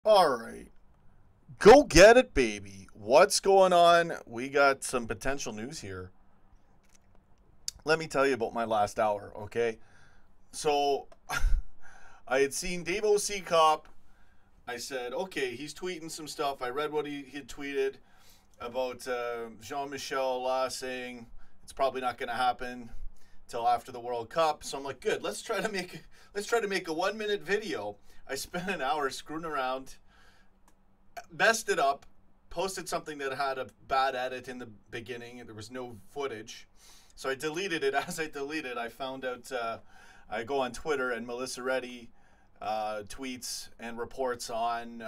All right. Go get it, baby. What's going on? We got some potential news here. Let me tell you about my last hour, okay? So, I had seen Dave O.C. Cop. I said, okay, he's tweeting some stuff. I read what he had tweeted about Jean-Michel saying it's probably not going to happen till after the World Cup. So I'm like, good. Let's try to make a 1 minute video. I spent an hour screwing around, messed it up, posted something that had a bad edit in the beginning, and there was no footage. So I deleted it. As I deleted, I found out. I go on Twitter, and Melissa Reddy tweets and reports on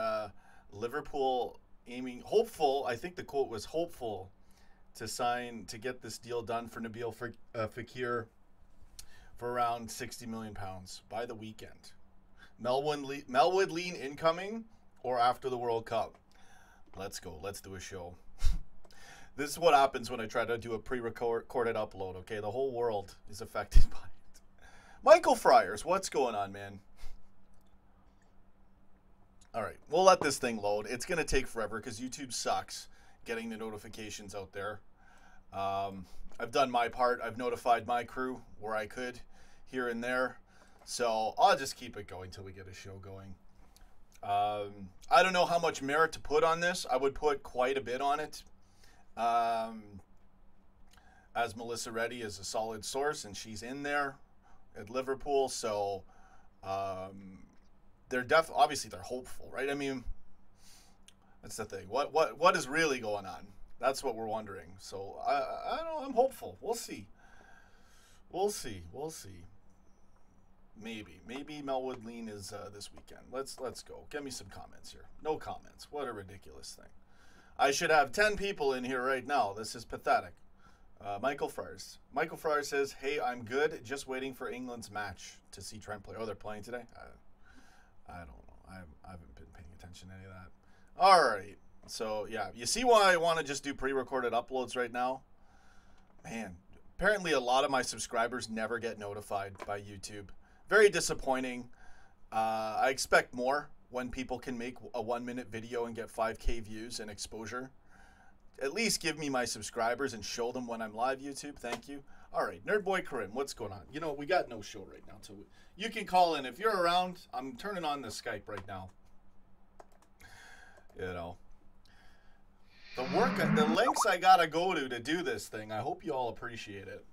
Liverpool aiming hopeful. I think the quote was hopeful to get this deal done for Nabil Fekir for around £60 million by the weekend. Melwood lean incoming or after the World Cup. Let's go. Let's do a show. This is what happens when I try to do a pre-recorded upload, okay? The whole world is affected by it. Michael Friars, what's going on, man? All right, we'll let this thing load. It's going to take forever because YouTube sucks getting the notifications out there. I've done my part. I've notified my crew where I could here and there. So I'll just keep it going till we get a show going. I don't know how much merit to put on this. I would put quite a bit on it. As Melissa Reddy is a solid source, and she's in there at Liverpool, so they're obviously they're hopeful, right? I mean, that's the thing. What is really going on? That's what we're wondering. So I don't know. I'm hopeful. We'll see. We'll see. Maybe Melwood lean is this weekend. Let's go. Get me some comments here. No comments. What a ridiculous thing. I should have 10 people in here right now. This is pathetic. Michael Friars. Michael Friars says, hey, I'm good. Just waiting for England's match to see Trent play. Oh, they're playing today? I don't know. I haven't been paying attention to any of that. All right. So, yeah. You see why I want to just do pre-recorded uploads right now? Man, apparently a lot of my subscribers never get notified by YouTube. Very disappointing. I expect more when people can make a 1 minute video and get 5K views and exposure. At least give me my subscribers and show them when I'm live, YouTube. Thank you. All right, Nerdboy Karim, what's going on? You know, we got no show right now. So you can call in. If you're around, I'm turning on the Skype right now. You know. The links I got to go to do this thing, I hope you all appreciate it.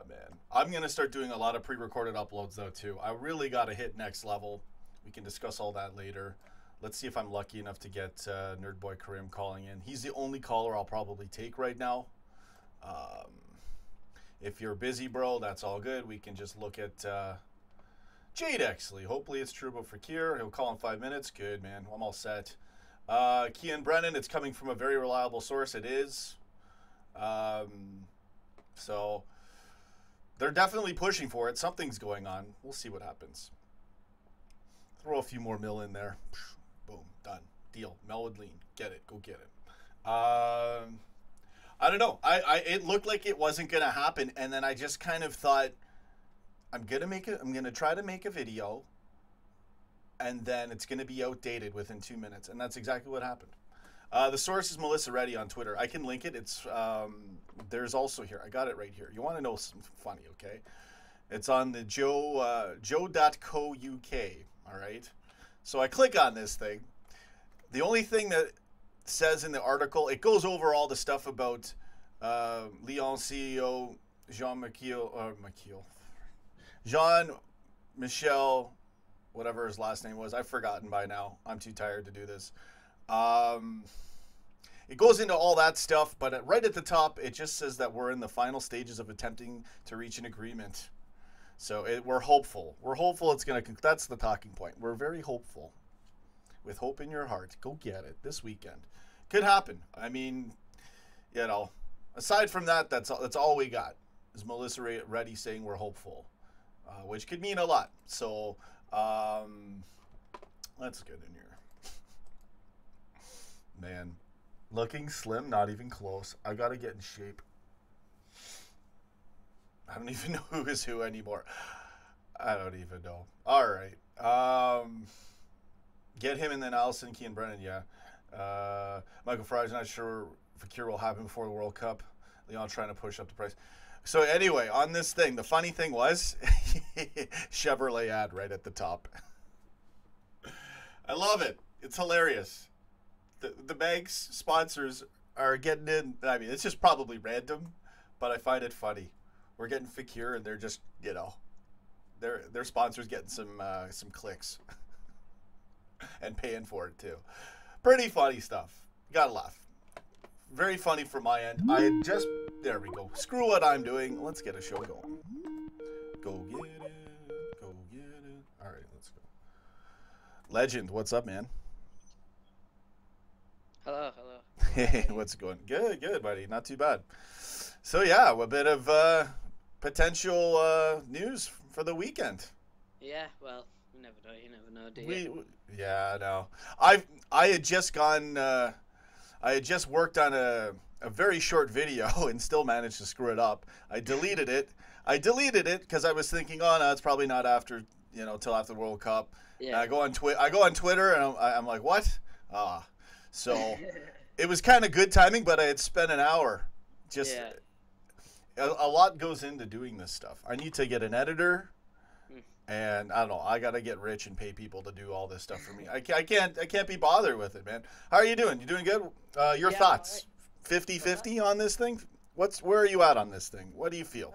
Man. I'm going to start doing a lot of pre-recorded uploads, though, too. I really got to hit next level. We can discuss all that later. Let's see if I'm lucky enough to get Nerdboy Karim calling in. He's the only caller I'll probably take right now. If you're busy, bro, that's all good. We can just look at Jade Exley. Hopefully it's true about Fekir. He'll call in 5 minutes. Good, man. I'm all set. Kian Brennan, it's coming from a very reliable source. It is. So they're definitely pushing for it. Something's going on. We'll see what happens. Throw a few more mil in there. Boom. Done. Deal. Melwood lean. Get it. Go get it. I don't know. It looked like it wasn't going to happen, and then I just kind of thought, I'm going to try to make a video, and then it's going to be outdated within 2 minutes, and that's exactly what happened. The source is Melissa Reddy on Twitter. I can link it. It's there's also here. I got it right here. You want to know something funny, okay? It's on the joe.co.uk, all right? So I click on this thing. The only thing that says in the article, it goes over all the stuff about Lyon CEO Jean-Michel, whatever his last name was. I've forgotten by now. I'm too tired to do this. It goes into all that stuff, but right at the top, it just says that we're in the final stages of attempting to reach an agreement. So we're hopeful. We're hopeful it's going to... That's the talking point. We're very hopeful. With hope in your heart. Go get it this weekend. Could happen. I mean, you know, aside from that, that's all we got. Is Melissa Reddy saying we're hopeful. Which could mean a lot. So, let's get in here. Man, looking slim, not even close. I got to get in shape. I don't even know who is who anymore. I don't even know. All right. Get him and then Allison, Keane, Brennan. Yeah. Michael Fry's not sure Fekir will happen before the World Cup. Leon trying to push up the price. So anyway, on this thing, the funny thing was Chevrolet ad right at the top. I love it. It's hilarious. The bank's sponsors are getting in. I mean, it's just probably random, but I find it funny. We're getting Fekir, and they're just, you know, their sponsors getting some clicks and paying for it too. Pretty funny stuff. Gotta laugh. Very funny from my end. There we go. Screw what I'm doing. Let's get a show going. Go get it. Go get it. All right, let's go. Legend, what's up, man? Hello. Hey, what's going? Good, buddy. Not too bad. So yeah, a bit of potential news for the weekend. Yeah, well, you never know, do you? Yeah, I know. I had just gone. I had just worked on a very short video and still managed to screw it up. I deleted it. Because I was thinking, oh no, it's probably not after, till after the World Cup. Yeah. I go on Twitter and I'm like, what? So it was kind of good timing, but I had spent an hour. A lot goes into doing this stuff. I need to get an editor. And I don't know. I gotta get rich and pay people to do all this stuff for me. I can't be bothered with it, man. How are you doing? You doing good? Your thoughts? 50-50 on this thing? Where are you at on this thing? What do you feel?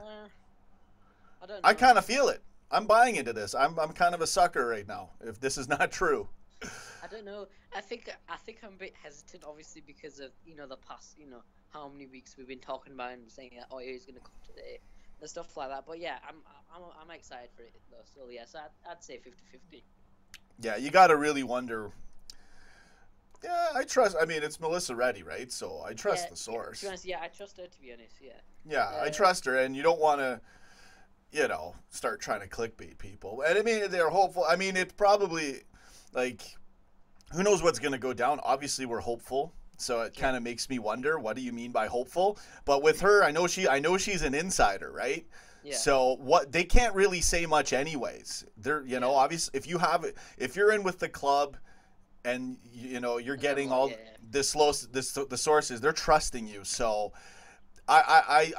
I don't know. I kind of feel it. I'm buying into this. I'm kind of a sucker right now. If this is not true. I don't know. I think I'm a bit hesitant, obviously, because of the past, how many weeks we've been talking about and saying that he's gonna come today. And stuff like that, but yeah, I'm excited for it though. So yes, I'd say 50-50. Yeah, you got to really wonder. Yeah, I trust. I mean, it's Melissa Reddy, right? So I trust the source. To be honest, yeah, I trust her. To be honest, yeah. Yeah, I trust her, and you don't want to, start trying to clickbait people. And I mean, they're hopeful. I mean, it's probably who knows what's going to go down. Obviously, we're hopeful. So it kind of makes me wonder, what do you mean by hopeful? But with her, I know she's an insider, right? Yeah. So they can't really say much anyways. They're, obviously if you're in with the club and you're getting the sources, they're trusting you. So I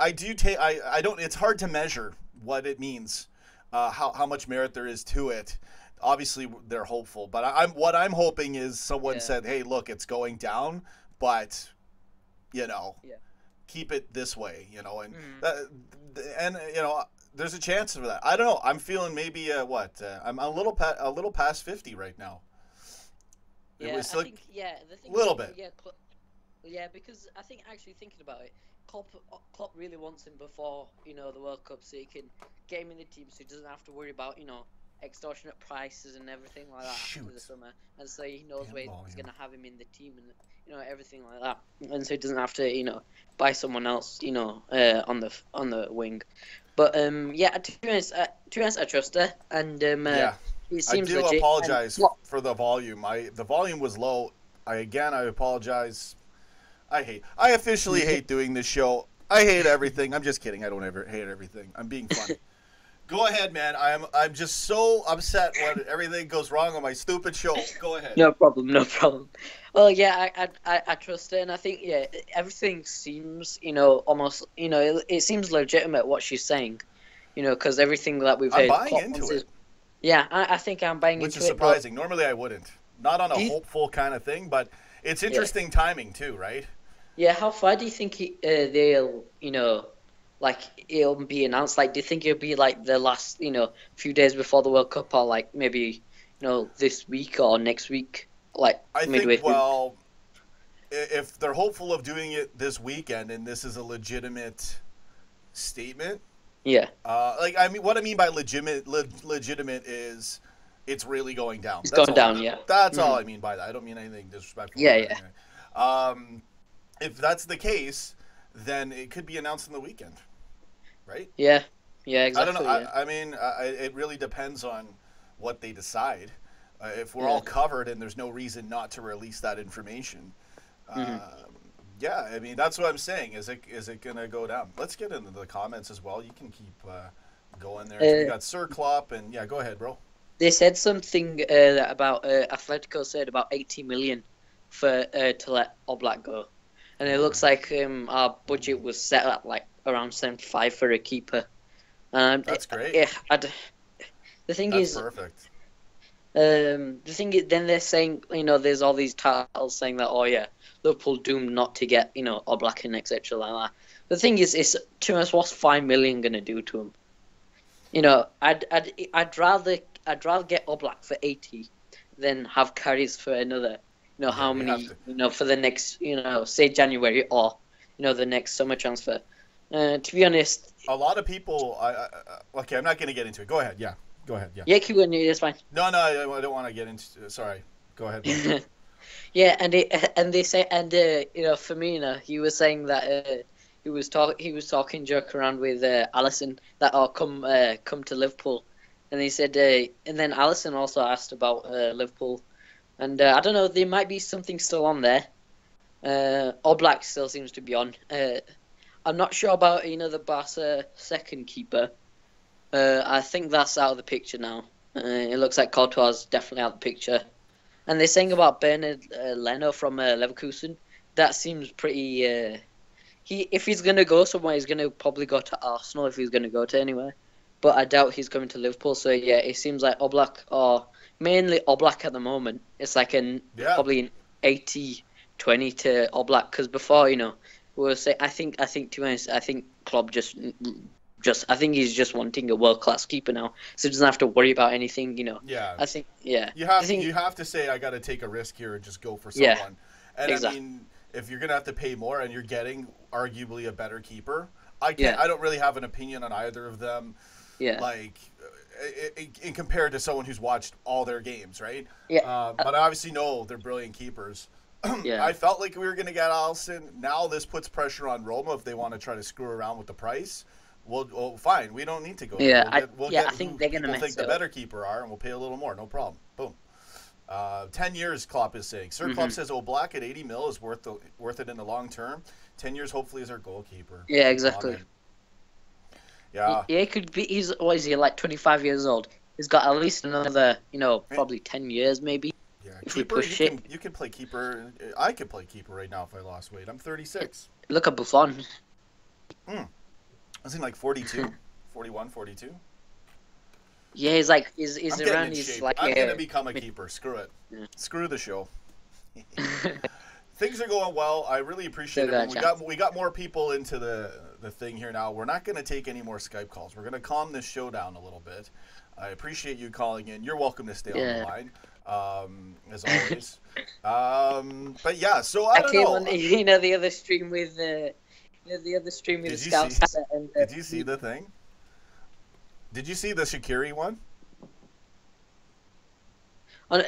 don't, it's hard to measure what it means, how much merit there is to it. Obviously they're hopeful, but I'm hoping is someone said, hey, look, it's going down. But, keep it this way, and there's a chance for that. I don't know. I'm feeling maybe I'm a little past 50 right now. Yeah, the thing a little bit. Yeah, because I think actually thinking about it, Klopp really wants him before the World Cup, so he can get him in the team, so he doesn't have to worry about extortionate prices and everything like that after the summer, and so he knows where he's going to have him in the team and everything like that, and so he doesn't have to buy someone else on the wing. But to be honest, I trust her, and it seems I do legit. apologize for the volume. The volume was low. I apologize. I officially hate doing this show. I hate everything. I'm just kidding. I don't ever hate everything. I'm being funny. Go ahead, man. I'm just so upset when everything goes wrong on my stupid show. Go ahead. No problem. Well, yeah, I trust her, and I think everything seems almost it seems legitimate what she's saying, because everything that we've heard. I'm buying into it. Yeah, I think I'm buying into it. Which is surprising. Normally I wouldn't. Not on a hopeful kind of thing, but it's interesting timing too, right? Yeah. How far do you think they'll it'll be announced? Do you think it'll be the last few days before the World Cup, or maybe this week or next week? I think if they're hopeful of doing it this weekend and this is a legitimate statement. Yeah. What I mean by legitimate is it's really going down. It's going down. Yeah. That's all I mean by that. I don't mean anything disrespectful. Yeah. If that's the case, then it could be announced in the weekend. Right? Yeah, exactly. I don't know. I mean, it really depends on what they decide. If we're all covered and there's no reason not to release that information, I mean, that's what I'm saying. Is it going to go down? Let's get into the comments as well. You can keep going there. We got Sir Klopp and go ahead, bro. They said something about Atletico said about 80 million for to let Oblak go, and it looks like our budget was set at like around 75 for a keeper. That's great. The thing That's is, perfect. the thing is, then they're saying, there's all these titles saying that, oh yeah, Liverpool doomed not to get, Oblak in, etc. like that. The thing is, to us, what's 5 million gonna do to him? I'd rather get Oblak for 80 than have Karius for another. How many? For the next, say January or, the next summer transfer. To be honest, a lot of people. Okay, I'm not going to get into it. Go ahead. Yeah, go ahead. Yeah. Yeah, keep going. It's fine. No, I don't want to get into. Sorry. Go ahead. Yeah, and they say, and Firmino, he was saying that he was talking joke around with Alisson that come to Liverpool, and he said, and then Alisson also asked about Liverpool, and I don't know, there might be something still on there. Oblak still seems to be on. I'm not sure about the Barca second keeper. I think that's out of the picture now. It looks like Courtois is definitely out of the picture. And they're saying about Bernard Leno from Leverkusen. That seems pretty. If he's gonna go somewhere, he's gonna probably go to Arsenal if he's gonna go to anywhere. But I doubt he's coming to Liverpool. So yeah, it seems like Oblak, or mainly Oblak at the moment. It's like probably an 80-20 to Oblak, because before we'll say I think to be honest, I think Klopp just I think he's just wanting a world-class keeper now, so he doesn't have to worry about anything, Yeah. I think, yeah. You have to say, I got to take a risk here and just go for someone. Yeah, and exactly. I mean, if you're going to have to pay more and you're getting arguably a better keeper, I don't really have an opinion on either of them. Yeah. Like, in compared to someone who's watched all their games, right? Yeah. But I obviously know they're brilliant keepers. Yeah. I felt like we were going to get Alisson. Now this puts pressure on Roma if they want to try to screw around with the price. Well, fine. We don't need to go. Yeah, I think they're gonna think the better keeper are, and we'll pay a little more. No problem. Boom. 10 years, Klopp is saying. Sir Klopp says, Oblak at 80 mil is worth it in the long term. 10 years, hopefully, is our goalkeeper. Yeah, exactly. Yeah. Yeah, he could be. He's what is he, like 25 years old? He's got at least another, probably 10 years maybe. Yeah, if keeper, we push it. You can play keeper. I could play keeper right now if I lost weight. I'm 36. Look at Buffon. I think like 42, 41, 42. Yeah, he's like, he's around. He's like, I'm gonna become a keeper. Screw it. Yeah. Screw the show. Things are going well. I really appreciate it. We got more people into the thing here now. We're not gonna take any more Skype calls. We're gonna calm this show down a little bit. I appreciate you calling in. You're welcome to stay on the line, as always. But yeah, so I don't know. On, the other stream with the scouts. Did you see the thing? Did you see the Shaqiri one?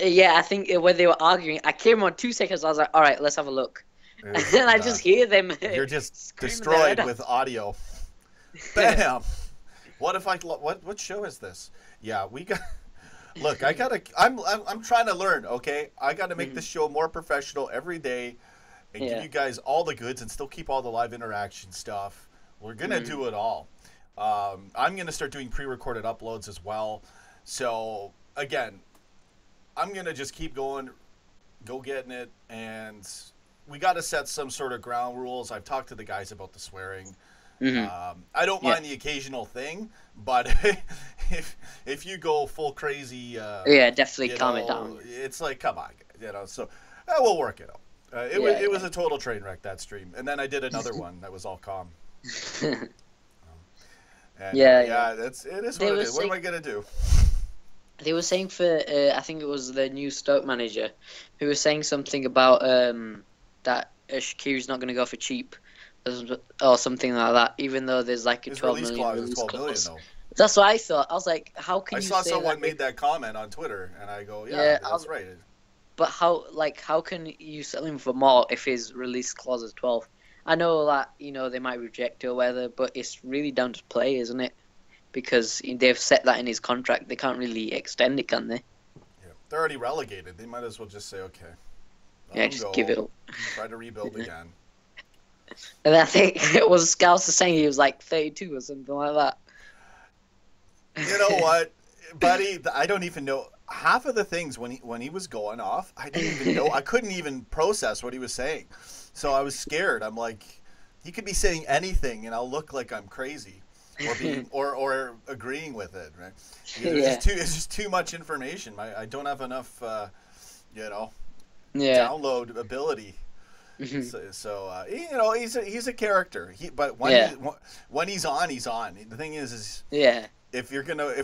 Yeah, I think when they were arguing, I came on 2 seconds. I was like, all right, let's have a look. And then I just hear them. You're just destroyed with audio. Bam! What if what show is this? Yeah, we got. Look, I'm trying to learn. Okay, I got to make this show more professional every day, and give you guys all the goods, and still keep all the live interaction stuff. We're gonna do it all. I'm gonna start doing pre-recorded uploads as well. So again, I'm gonna just keep going, go getting it, and we got to set some sort of ground rules. I've talked to the guys about the swearing. I don't mind the occasional thing, but if you go full crazy, definitely calm it down. It's like, come on, so we'll work it out. It was a total train wreck, that stream, and then I did another one that was all calm. And, it is what it is. What am I gonna do? They were saying for I think it was the new Stoke manager who was saying something about that Shaqiri's not going to go for cheap or something like that, even though there's like a 12 million release clause. Though. That's what I thought. I was like, how can you say that? I saw someone made that comment on Twitter, and I go, that's right. But how can you sell him for more if his release clause is 12? I know that, they might reject it or whatever, but it's really down to play, isn't it? Because they've set that in his contract. They can't really extend it, can they? Yeah, they're already relegated. They might as well just say, okay. Just give it up. Try to rebuild again. And I think it was Scouts saying he was like 32 or something like that. You know what? buddy, I don't even know half of the things when he was going off. I didn't even know. I couldn't even process what he was saying, so I was scared. I'm like, he could be saying anything, and I'll look like I'm crazy, or being or agreeing with it. Right? It's just too much information. I don't have enough, download ability. So you know, he's a character. But when he's on, he's on. The thing is if you're gonna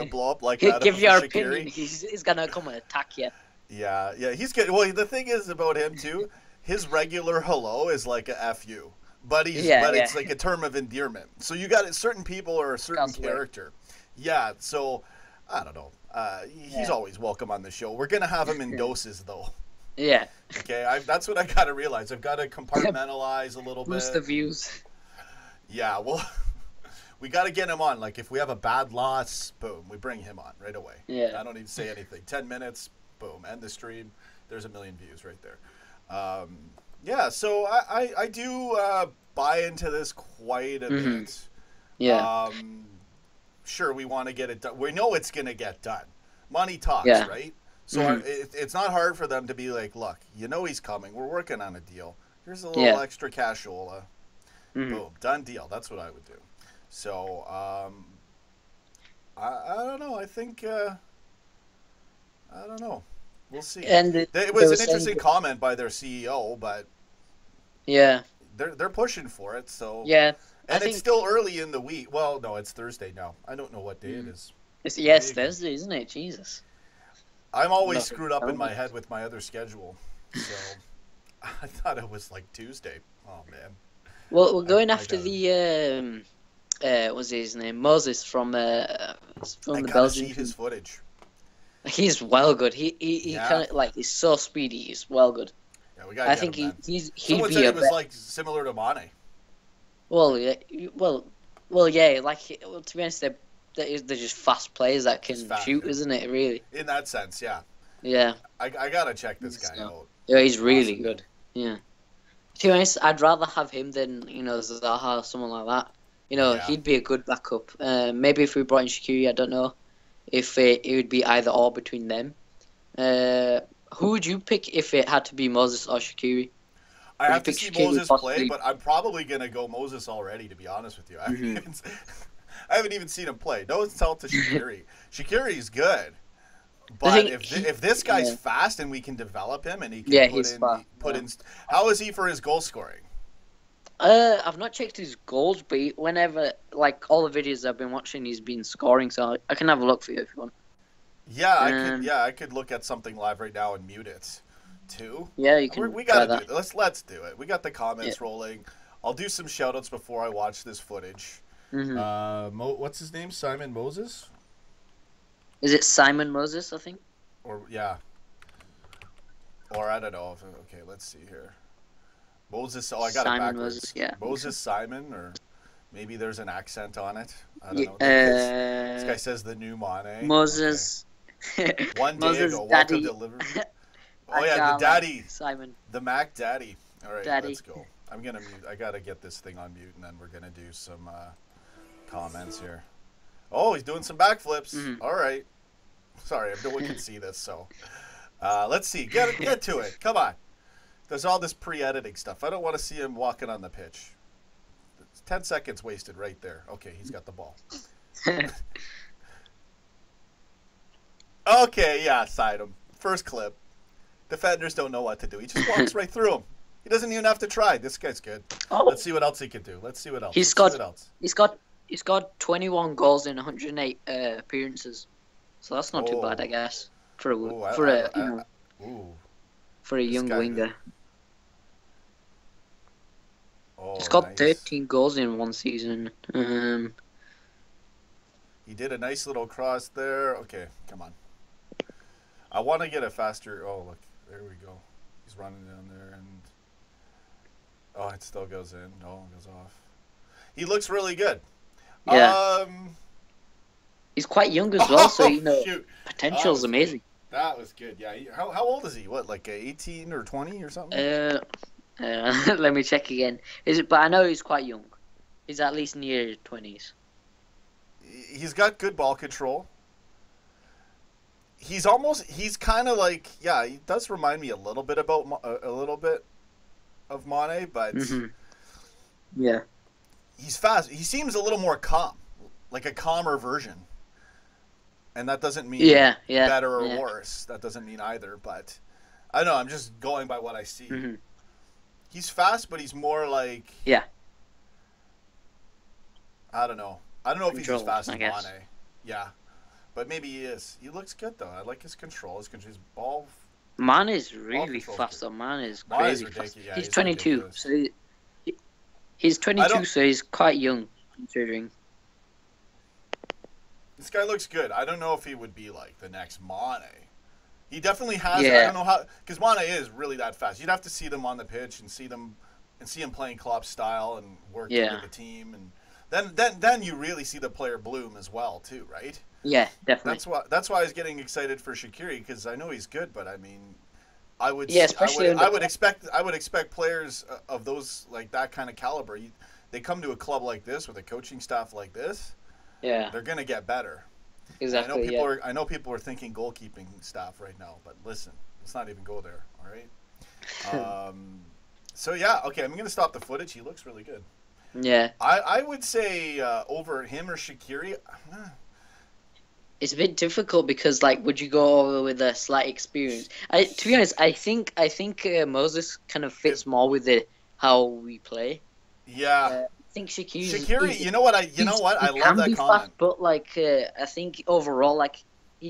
blow up like that, give your opinion. He's gonna come and attack you. Yeah, he's good. Well, the thing is about him too, his regular hello is like a F you, but it's like a term of endearment. So you got certain people or a certain character. Yeah, so I don't know. He's always welcome on the show. We're gonna have him in doses though. Yeah. Okay, that's what I gotta realize. I've got to compartmentalize a little bit. Boost the views. Yeah, well. We got to get him on. Like, if we have a bad loss, boom, we bring him on right away. Yeah. I don't even say anything. 10 minutes, boom, end the stream. There's 1 million views right there. So I do buy into this quite a bit. Yeah. Sure, we want to get it done. We know it's going to get done. Money talks, right? So it's not hard for them to be like, look, you know he's coming. We're working on a deal. Here's a little extra cashola. Boom, done deal. That's what I would do. So, I don't know. I think, I don't know. We'll see. And it was an interesting comment by their CEO, but they're pushing for it. So and it's still early in the week. Well, no, it's Thursday now. I don't know what day it is. It's Thursday, isn't it? Jesus. I'm always screwed up in my head with my other schedule, so I thought it was like Tuesday. Oh man. Well, we're going after the. What's his name? Moses from the Belgian. See his footage. He's well good. He kind of like he's so speedy. He's well good. Yeah, we got. I think he'd Someone be said he was like similar to Mane. Well, yeah. Like to be honest, they're just fast players that can shoot, isn't it? Really. In that sense, yeah. Yeah. I gotta check this guy out. Yeah, he's really good. Yeah. To be honest, I'd rather have him than Zaha or someone like that. He'd be a good backup. Maybe if we brought in Shaqiri, I don't know if it would be either or between them. Who would you pick if it had to be Moses or Shaqiri? I have to see Moses play, but I'm probably going to go Moses already, to be honest with you. I haven't even seen him play. No insult to Shaqiri. Shaqiri's good. But if this guy's fast and we can develop him and he can put in... How is he for his goal scoring? I've not checked his goals, but whenever, like, all the videos I've been watching, he's been scoring, so I can have a look for you if you want. Yeah, I could look at something live right now and mute it, too. Yeah, you can. We gotta do it. Let's do it. We got the comments rolling. I'll do some shoutouts before I watch this footage. What's his name? Simon Moses? Is it Simon Moses, I think? Or I don't know. Okay, let's see here. Moses. Oh, I got Simon it backwards. Moses, Moses Simon, or maybe there's an accent on it. I don't know. This guy says the new Mane. Moses. Okay. One day Moses ago, Daddy. welcome to Liverpool. Oh yeah, the Daddy. Simon. The Mac Daddy. All right, Daddy. Let's go. I'm gonna mute. I gotta get this thing on mute, and then we're gonna do some comments here. Oh, he's doing some backflips. All right. Sorry, no one can see this, so let's see. Get to it. Come on. There's all this pre-editing stuff. I don't want to see him walking on the pitch. It's 10 seconds wasted right there. Okay, he's got the ball. Okay, yeah, side him. First clip. Defenders don't know what to do. He just walks right through him. He doesn't even have to try. This guy's good. Let's see what else he can do. Let's see what else. He's got 21 goals in 108 appearances. So that's not too bad, I guess, for a young winger. He's got 13 goals in one season. He did a nice little cross there. Okay, come on. I want to get a faster... Oh, look. There we go. He's running down there and... Oh, it still goes in. No, it goes off. He looks really good. Yeah. He's quite young as well, so, potential's amazing. That was good, yeah. How old is he? What, like 18 or 20 or something? Let me check again. But I know he's quite young. He's at least near 20s. He's got good ball control. he's kind of like, yeah, he does remind me a little bit about a little bit of Mane, but yeah, he's fast. He seems a little more calm, like a calmer version. And that doesn't mean better or worse. That doesn't mean either, but I don't know, I'm just going by what I see. He's fast, but he's more like, I don't know. I don't know if he's as fast as Mane. Yeah. But maybe he is. He looks good, though. I like his control. His ball. Mane is really fast, though. Mane is crazy fast. Yeah, he's 22. Ridiculous. So he's 22, so he's quite young, considering. This guy looks good. I don't know if he would be like the next Mane. He definitely has. I don't know how, because Mane is really that fast. You'd have to see them on the pitch and see him playing Klopp style and working with the team, and then you really see the player bloom as well too, right? Yeah, definitely. That's why I was getting excited for Shaqiri, because I know he's good, but I mean, I would expect players of those, like that kind of caliber. They come to a club like this with a coaching staff like this. Yeah, they're gonna get better. Exactly. I know people are thinking goalkeeping staff right now, but listen, let's not even go there. All right. So yeah, okay. I'm gonna stop the footage. He looks really good. Yeah. I would say over him or Shaqiri. It's a bit difficult because, like, would you go over with a slight experience? To be honest, I think Moses kind of fits more with how we play. Yeah. I think Shaqiri, you know what? I love that comment. Fast, but like, I think overall, like,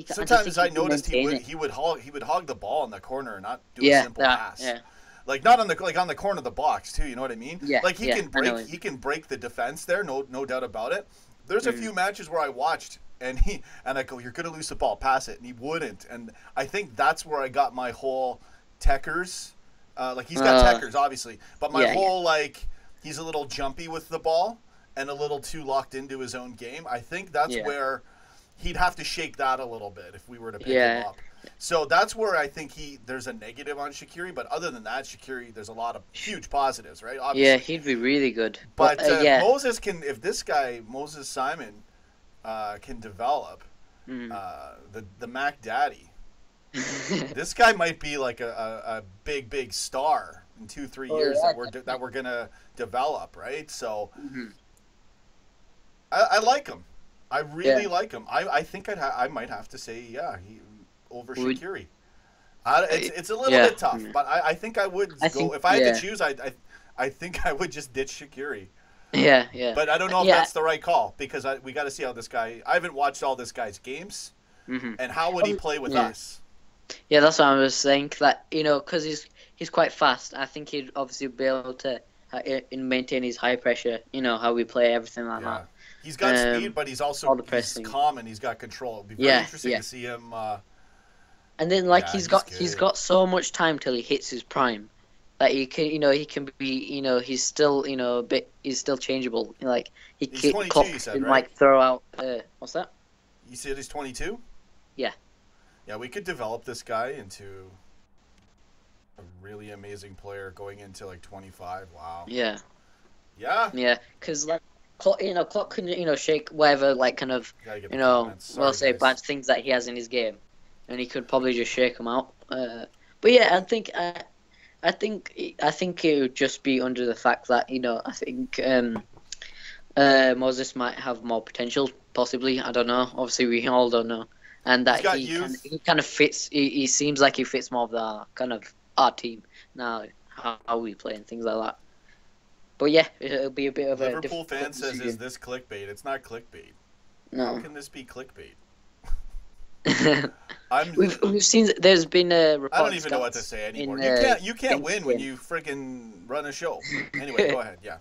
sometimes I noticed he would hog the ball in the corner and not do a simple pass. Yeah. Like not on the corner of the box too. You know what I mean? Yeah. Like he can break the defense there. No doubt about it. There's a few matches where I watched and I go, you're gonna lose the ball, pass it, and he wouldn't. And I think that's where I got my whole Techers. Like he's got Techers obviously, but my whole like he's a little jumpy with the ball and a little too locked into his own game. I think that's where he'd have to shake that a little bit if we were to pick him up. So that's where I think there's a negative on Shaqiri, but other than that, Shaqiri, there's a lot of huge positives, right? Obviously. Yeah, he'd be really good. But if this guy, Moses Simon, can develop, the Mac Daddy, this guy might be like a big star in 2-3 years that we're gonna develop, right? So I like him. I really like him. I think I might have to say over Shaqiri. It's a little bit tough, but I think I would go if I had to choose. I think I would just ditch Shaqiri. Yeah. But I don't know if that's the right call because we got to see how this guy. I haven't watched all this guy's games, and how would he play with us? Yeah, that's what I was saying. That because he's quite fast. I think he'd obviously be able to maintain his high pressure. How we play, everything like that. He's got speed, but he's also calm and he's got control. It'd be very interesting to see him. And then he's got so much time till he hits his prime. Like he can be he's still he's still changeable. Like he's 22, Klopp you said, can right? throw out what's that? You said he's 22? Yeah. Yeah, we could develop this guy into a really amazing player going into 25. Wow. Yeah. Yeah. Yeah, because Klopp can shake whatever bad things that he has in his game, and he could probably just shake them out. But yeah, I think it would just be under the fact that I think Moses might have more potential, possibly. I don't know. Obviously, we all don't know, and that he kind of fits. He seems like he fits more of the kind of our team now, how we play and things like that. But yeah, it'll be a bit of Liverpool fan says, "Is this clickbait?" It's not clickbait. No. How can this be clickbait? We've seen there's been a report. I don't even know what to say anymore. You can't win when you friggin' run a show. Anyway, go ahead. Yeah.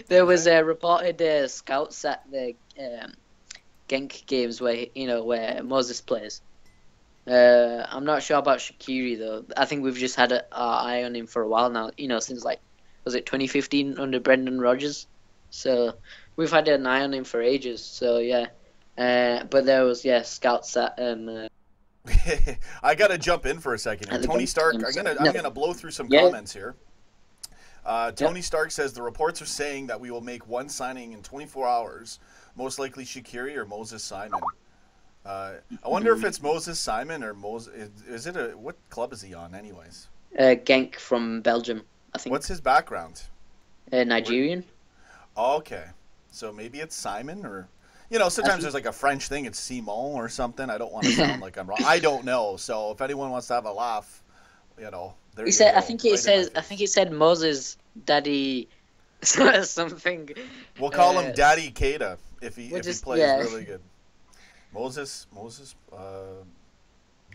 There was a reported scouts at the Genk games where Moses plays. I'm not sure about Shaqiri though. I think we've just had our eye on him for a while now. Since was it 2015 under Brendan Rodgers? So we've had an eye on him for ages. So yeah. But there was scouts at I gotta jump in for a second here. Tony Stark, I'm gonna blow through some comments here. Tony Stark says the reports are saying that we will make one signing in 24 hours, most likely Shaqiri or Moses Simon. I wonder if it's Moses Simon or Moses. Is it what club is he on, anyways? Genk from Belgium, I think. What's his background? Nigerian. Oh, okay, so maybe it's Simon, or sometimes there's like a French thing. It's Simon or something. I don't want to sound like I'm wrong. I don't know. So if anyone wants to have a laugh, there He you said. go, I think it right says. I think it said Moses Daddy something. We'll call him Daddy Keita if he plays really good. Moses,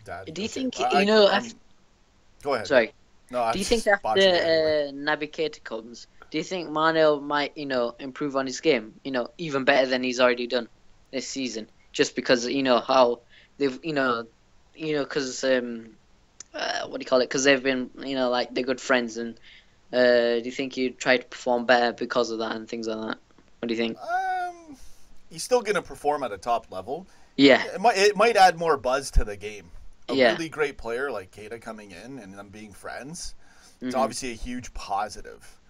Daddy. Do you think go ahead. Sorry. No, do you think after Naby Keita comes, do you think Mane might improve on his game? Even better than he's already done this season, just because how they've because what do you call it? Because they've been like they're good friends, and do you think he'd try to perform better because of that and things like that? What do you think? He's still gonna perform at a top level. Yeah. It might add more buzz to the game. A Yeah. really great player like Keita coming in and them being friends, it's obviously a huge positive.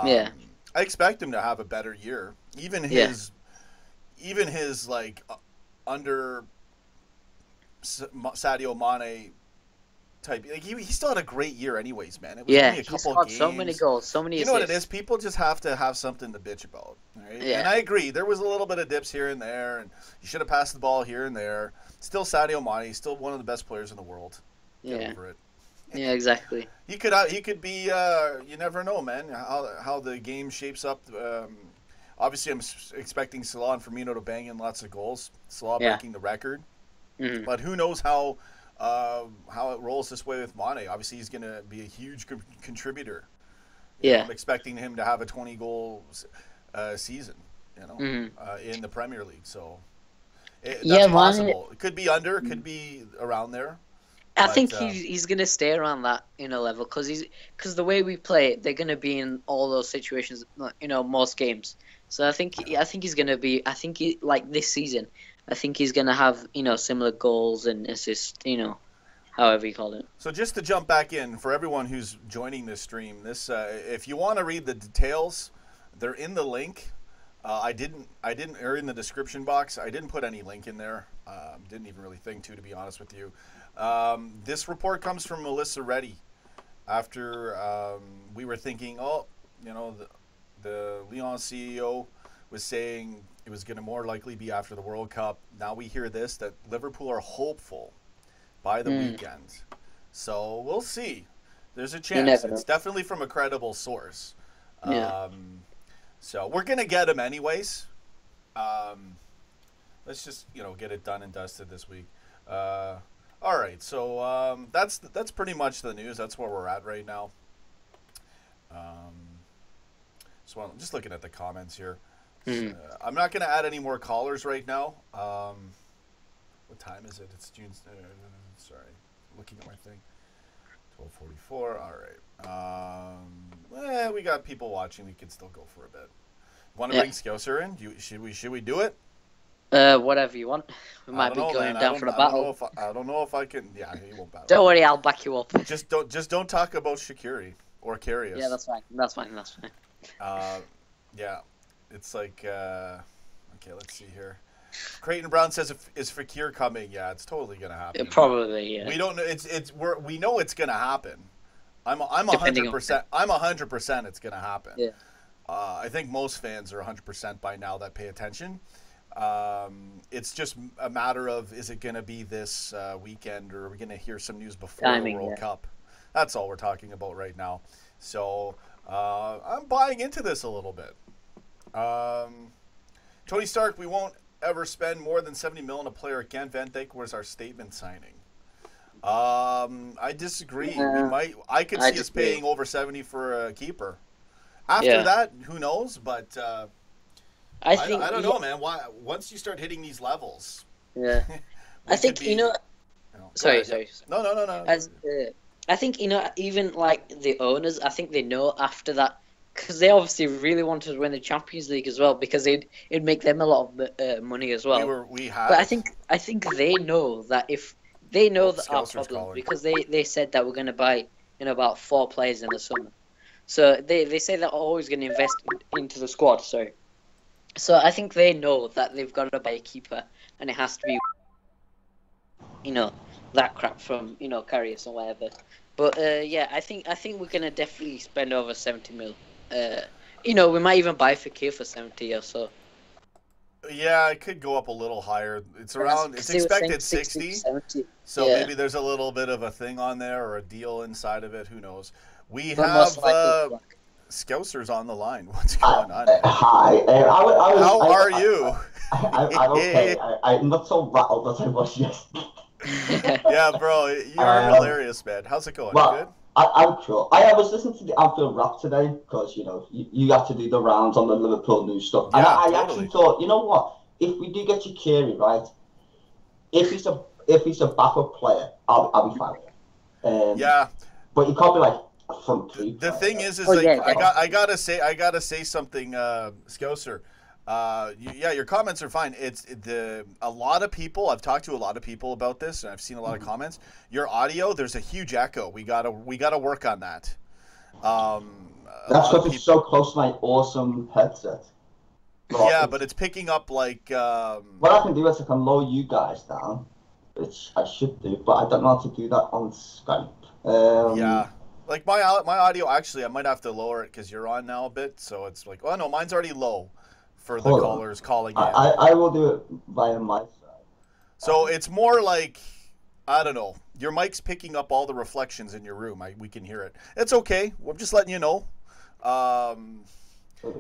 Yeah. I expect him to have a better year. Even his like under Sadio Mane type. Like he still had a great year, anyways, man. It was only a couple scored games. so many goals, so many. You know what it is? People just have to have something to bitch about, right? Yeah. And I agree. There was a little bit of dips here and there, and you should have passed the ball here and there. Still Sadio Mane, he's still one of the best players in the world. Get over it. Yeah, exactly. He could be. You never know, man. How the game shapes up. Obviously, I'm expecting Salah and Firmino to bang in lots of goals. Salah breaking the record, but who knows how it rolls this way with Mane. Obviously, he's going to be a huge contributor. I'm expecting him to have a 20-goal season. In the Premier League. So that's possible. It could be under. It could be around there. I think he's gonna stay around that level because the way we play, they're gonna be in all those situations, most games. So I think he's gonna be. I think like this season, I think he's gonna have similar goals and assists. However you call it. So just to jump back in for everyone who's joining this stream, if you want to read the details, they're in the link. I didn't. Or in the description box. I didn't put any link in there. Didn't even really think to be honest with you. This report comes from Melissa Reddy. After we were thinking, the Lyon CEO was saying it was going to more likely be after the World Cup. Now we hear that Liverpool are hopeful by the weekend. So we'll see. There's a chance. It's definitely from a credible source. So we're going to get him anyways. Let's just, get it done and dusted this week. All right, so that's pretty much the news. That's where we're at right now. So I'm just looking at the comments here. I'm not going to add any more callers right now. What time is it? It's June. Sorry, looking at my thing. 12:44. All right. We got people watching. We can still go for a bit. Want to bring Scouser in? Should we do it? Whatever you want. We might be going down for the battle. I don't know if I can. Yeah, he won't battle. Don't worry, I'll back you up. Just don't talk about Shaqiri or Karius. Yeah, that's fine. Yeah, it's like okay. Let's see here. Creighton Brown says, "Is Fekir coming?" Yeah, it's totally gonna happen. Probably, yeah. We don't know. We know it's gonna happen. I'm 100%. I'm 100%. It's gonna happen. Yeah. I think most fans are 100% by now that pay attention. It's just a matter of, is it going to be this weekend, or are we going to hear some news before the World Cup? That's all we're talking about right now. So I'm buying into this a little bit. Tony Stark, we won't ever spend more than 70 million on a player again. Van Dijk was our statement signing. I disagree. I could see us paying over 70 for a keeper. After that, who knows? But I don't know, man. Why? Once you start hitting these levels, I think Sorry. No. I think even like the owners, I think they know after that, because they obviously really wanted to win the Champions League as well, because it'd make them a lot of money as well. But I think they know that if they know that our problem, because they said that we're going to buy about 4 players in the summer. So they say they're always going to invest into the squad. So I think they know that they've got to buy a keeper, and it has to be that crap from Karius or whatever. But yeah, I think we're gonna definitely spend over 70 mil. We might even buy Fekir for 70 or so. Yeah, it could go up a little higher. It's around. It's expected 60. 70. So Yeah. maybe there's a little bit of a thing on there or a deal inside of it. Who knows? We But have most likely, Scousers on the line. What's going on, man? Hi. How are you? I'm okay. I'm not so rattled as I was yesterday. Yeah, bro, you're hilarious, man. How's it going? Well, Good? I'm cool. I was listening to the Anfield Rap today because, you have to do the rounds on the Liverpool news stuff. And Yeah, I totally. actually thought, you know what? If we do get Shaqiri, right, if he's a backup player, I'll be fine with it. Yeah. But you can't be like a front three The player. thing is Oh, like yeah, I gotta say something, Scouser. Yeah, your comments are fine. A lot of people. I've talked to a lot of people about this, and I've seen a lot of comments. Your audio, there's a huge echo. We gotta work on that. That's because it's so close to my awesome headset. Yeah, but it's picking up like. What I can do is I can lower you guys down, which I should do, but I don't know how to do that on Skype. Yeah. Like my audio, actually, I might have to lower it because you're on now a bit. So it's like, oh no, mine's already low for the callers calling in. I will do it via my side. So it's more like, I don't know. Your mic's picking up all the reflections in your room. We can hear it. It's okay. I'm just letting you know.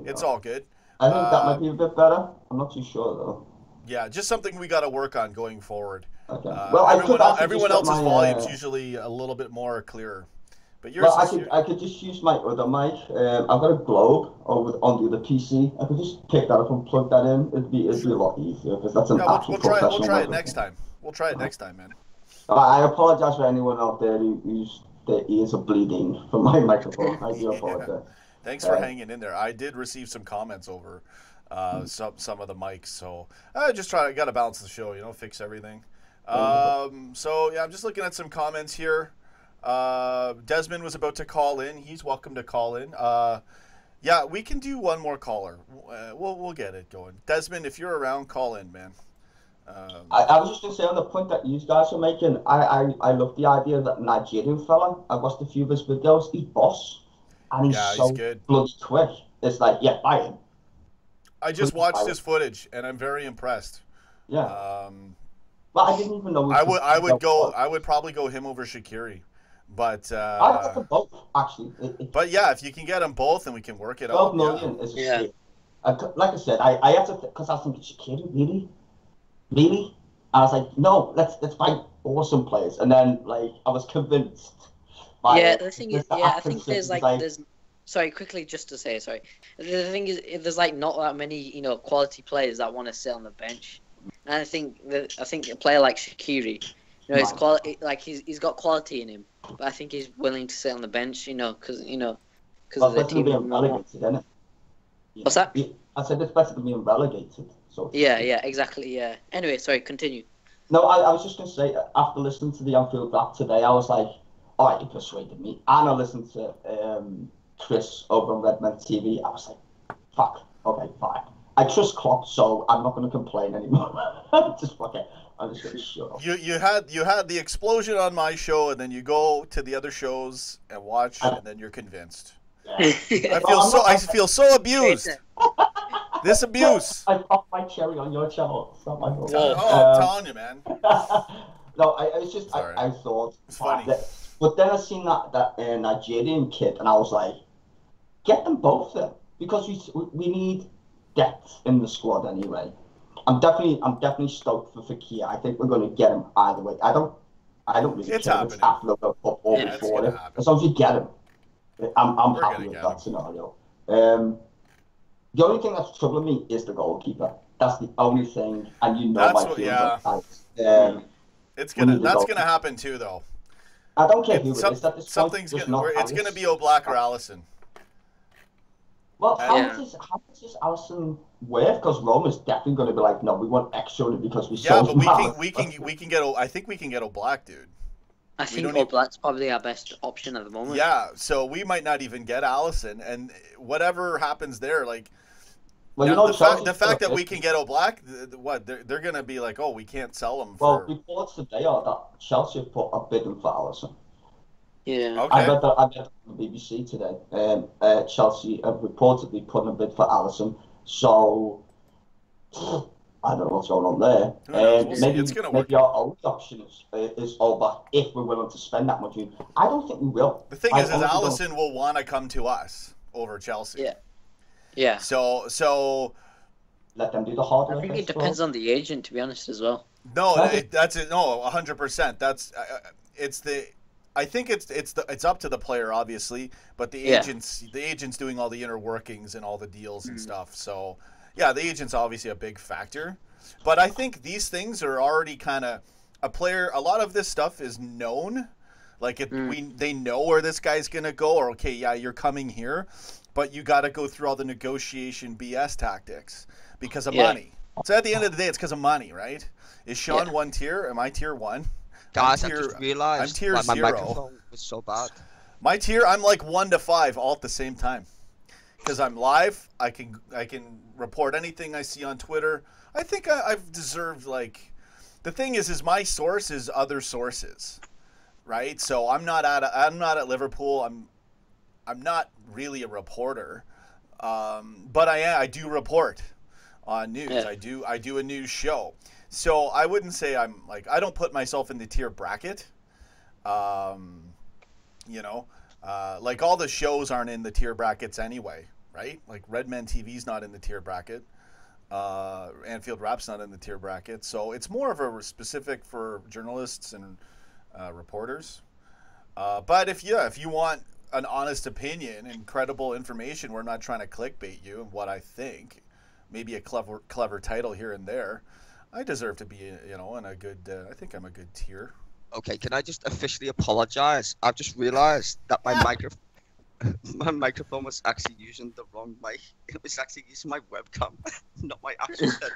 It's all good. I think that might be a bit better. I'm not too sure though. Yeah, just something we got to work on going forward. Okay. Well, everyone else's volume's usually a little bit more clearer. But yours. Well, I could just use my other mic. I've got a Globe on the other PC. I could just pick that up and plug that in. It'd be a lot easier because that's an actual professional. We'll try it next time. We'll try it next time, man. I apologize for anyone out there whose their ears are bleeding from my microphone. I do apologize. Thanks for hanging in there. I did receive some comments over some of the mics, so I got to balance the show, fix everything. So yeah, I'm just looking at some comments here. Desmond was about to call in. He's welcome to call in. Yeah, we can do one more caller. We'll get it going. Desmond, if you're around, call in, man. I was just going to say on the point that you guys are making, I love the idea that Nigerian fella, I watched a few of his videos, he's boss. And he's so good. Bloody quick. It's like, yeah, buy him. I just watched his footage, and I'm very impressed. Yeah. Well, I didn't even know. I would probably go him over Shaqiri, but I'd go for both actually. But yeah, if you can get them both, then we can work it 12 out. million is a steal. Like I said, I had to because I was thinking Shaqiri, really. I was like, no, let's buy awesome players, and then like I was convinced. Yeah, the thing is, I think there's sorry, quickly just to say, sorry. The thing is, there's like not that many, quality players that want to sit on the bench. And I think a player like Shaqiri, his quality, like he's got quality in him, but I think he's willing to sit on the bench, because of the team. Being relegated, isn't it? Yeah. What's that? I said it's better than being relegated. So. Yeah, exactly, yeah. Anyway, sorry, continue. No, I was just gonna say after listening to the Anfield Rap today, I was like, all right, you persuaded me. And I listened to Chris over on Redman TV. I was like, fuck, okay, fine. I trust Klopp, so I'm not going to complain anymore. I'm just going to shut up. You had the explosion on my show, and then you go to the other shows and watch, and then you're convinced. Yeah. I feel so abused. This abuse. I popped my cherry on your channel. It's not my fault. I'm telling you, man. No, it's just I thought it's funny. But then I seen that Nigerian kid, and I was like, get them both then, because we need depth in the squad anyway. I'm definitely stoked for Fekir. I think we're going to get him either way. I don't really care if it's after the World Cup or before it. As long as you get him, I'm happy with that scenario. The only thing that's troubling me is the goalkeeper. That's the only thing, and my feelings. That's gonna happen too, though. I don't care who it is at this point. It's gonna be Oblak or Alisson. Well, how much is Alisson worth? Because Roma's definitely going to be like, no, we want extra because we sold him. Yeah, but we can get. I think we can get Oblak, dude. I think Oblak's probably our best option at the moment. Yeah, so we might not even get Alisson, and whatever happens there, like Well, now, you know, the fact that we can get Oblak, what they're gonna be like, oh, we can't sell him Well, for. reports today are that Chelsea have put a bid in for Alisson. Yeah. Okay. I read that on the BBC today. Chelsea have reportedly put a bid for Alisson. So I don't know what's going on there. Who knows? We'll see. Maybe It's gonna work maybe our only option is Oblak if we're willing to spend that much. I don't think we will. The thing I is honestly don't. Alisson will want to come to us over Chelsea. Yeah. Yeah. So Let them do the hard I work. think it depends on the agent, to be honest, as well. no, that's it. No, 100%. That's it's the. I think it's up to the player, obviously, but the agent's doing all the inner workings and all the deals and stuff. So yeah, the agent's obviously a big factor, but I think these things are already kind of a player. A lot of this stuff is known, like they know where this guy's gonna go, or okay, yeah, you're coming here, but you got to go through all the negotiation BS tactics because of money. So at the end of the day, it's because of money, right? Is Sean one tier? Am I tier 1? Guys, I just realized I'm tier my 0. microphone was so bad. My tier, I'm like 1 to 5 all at the same time, because I'm live. I can report anything I see on Twitter. I think I've deserved like. The thing is my source is other sources, right? So I'm not at Liverpool. I'm not really a reporter, but I do report on news. Yeah. I do a news show. So I wouldn't say I don't put myself in the tier bracket. Like all the shows aren't in the tier brackets anyway, right? Like Redmen TV's not in the tier bracket. Anfield Rap's not in the tier bracket. So it's more of a specific for journalists and reporters. But if you want an honest opinion and credible information, we're not trying to clickbait you and what I think. Maybe a clever title here and there. I deserve to be, in a good. I think I'm a good tier. Okay, can I just officially apologize? I've just realized that my microphone was actually using the wrong mic. It was actually using my webcam, not my actual headset.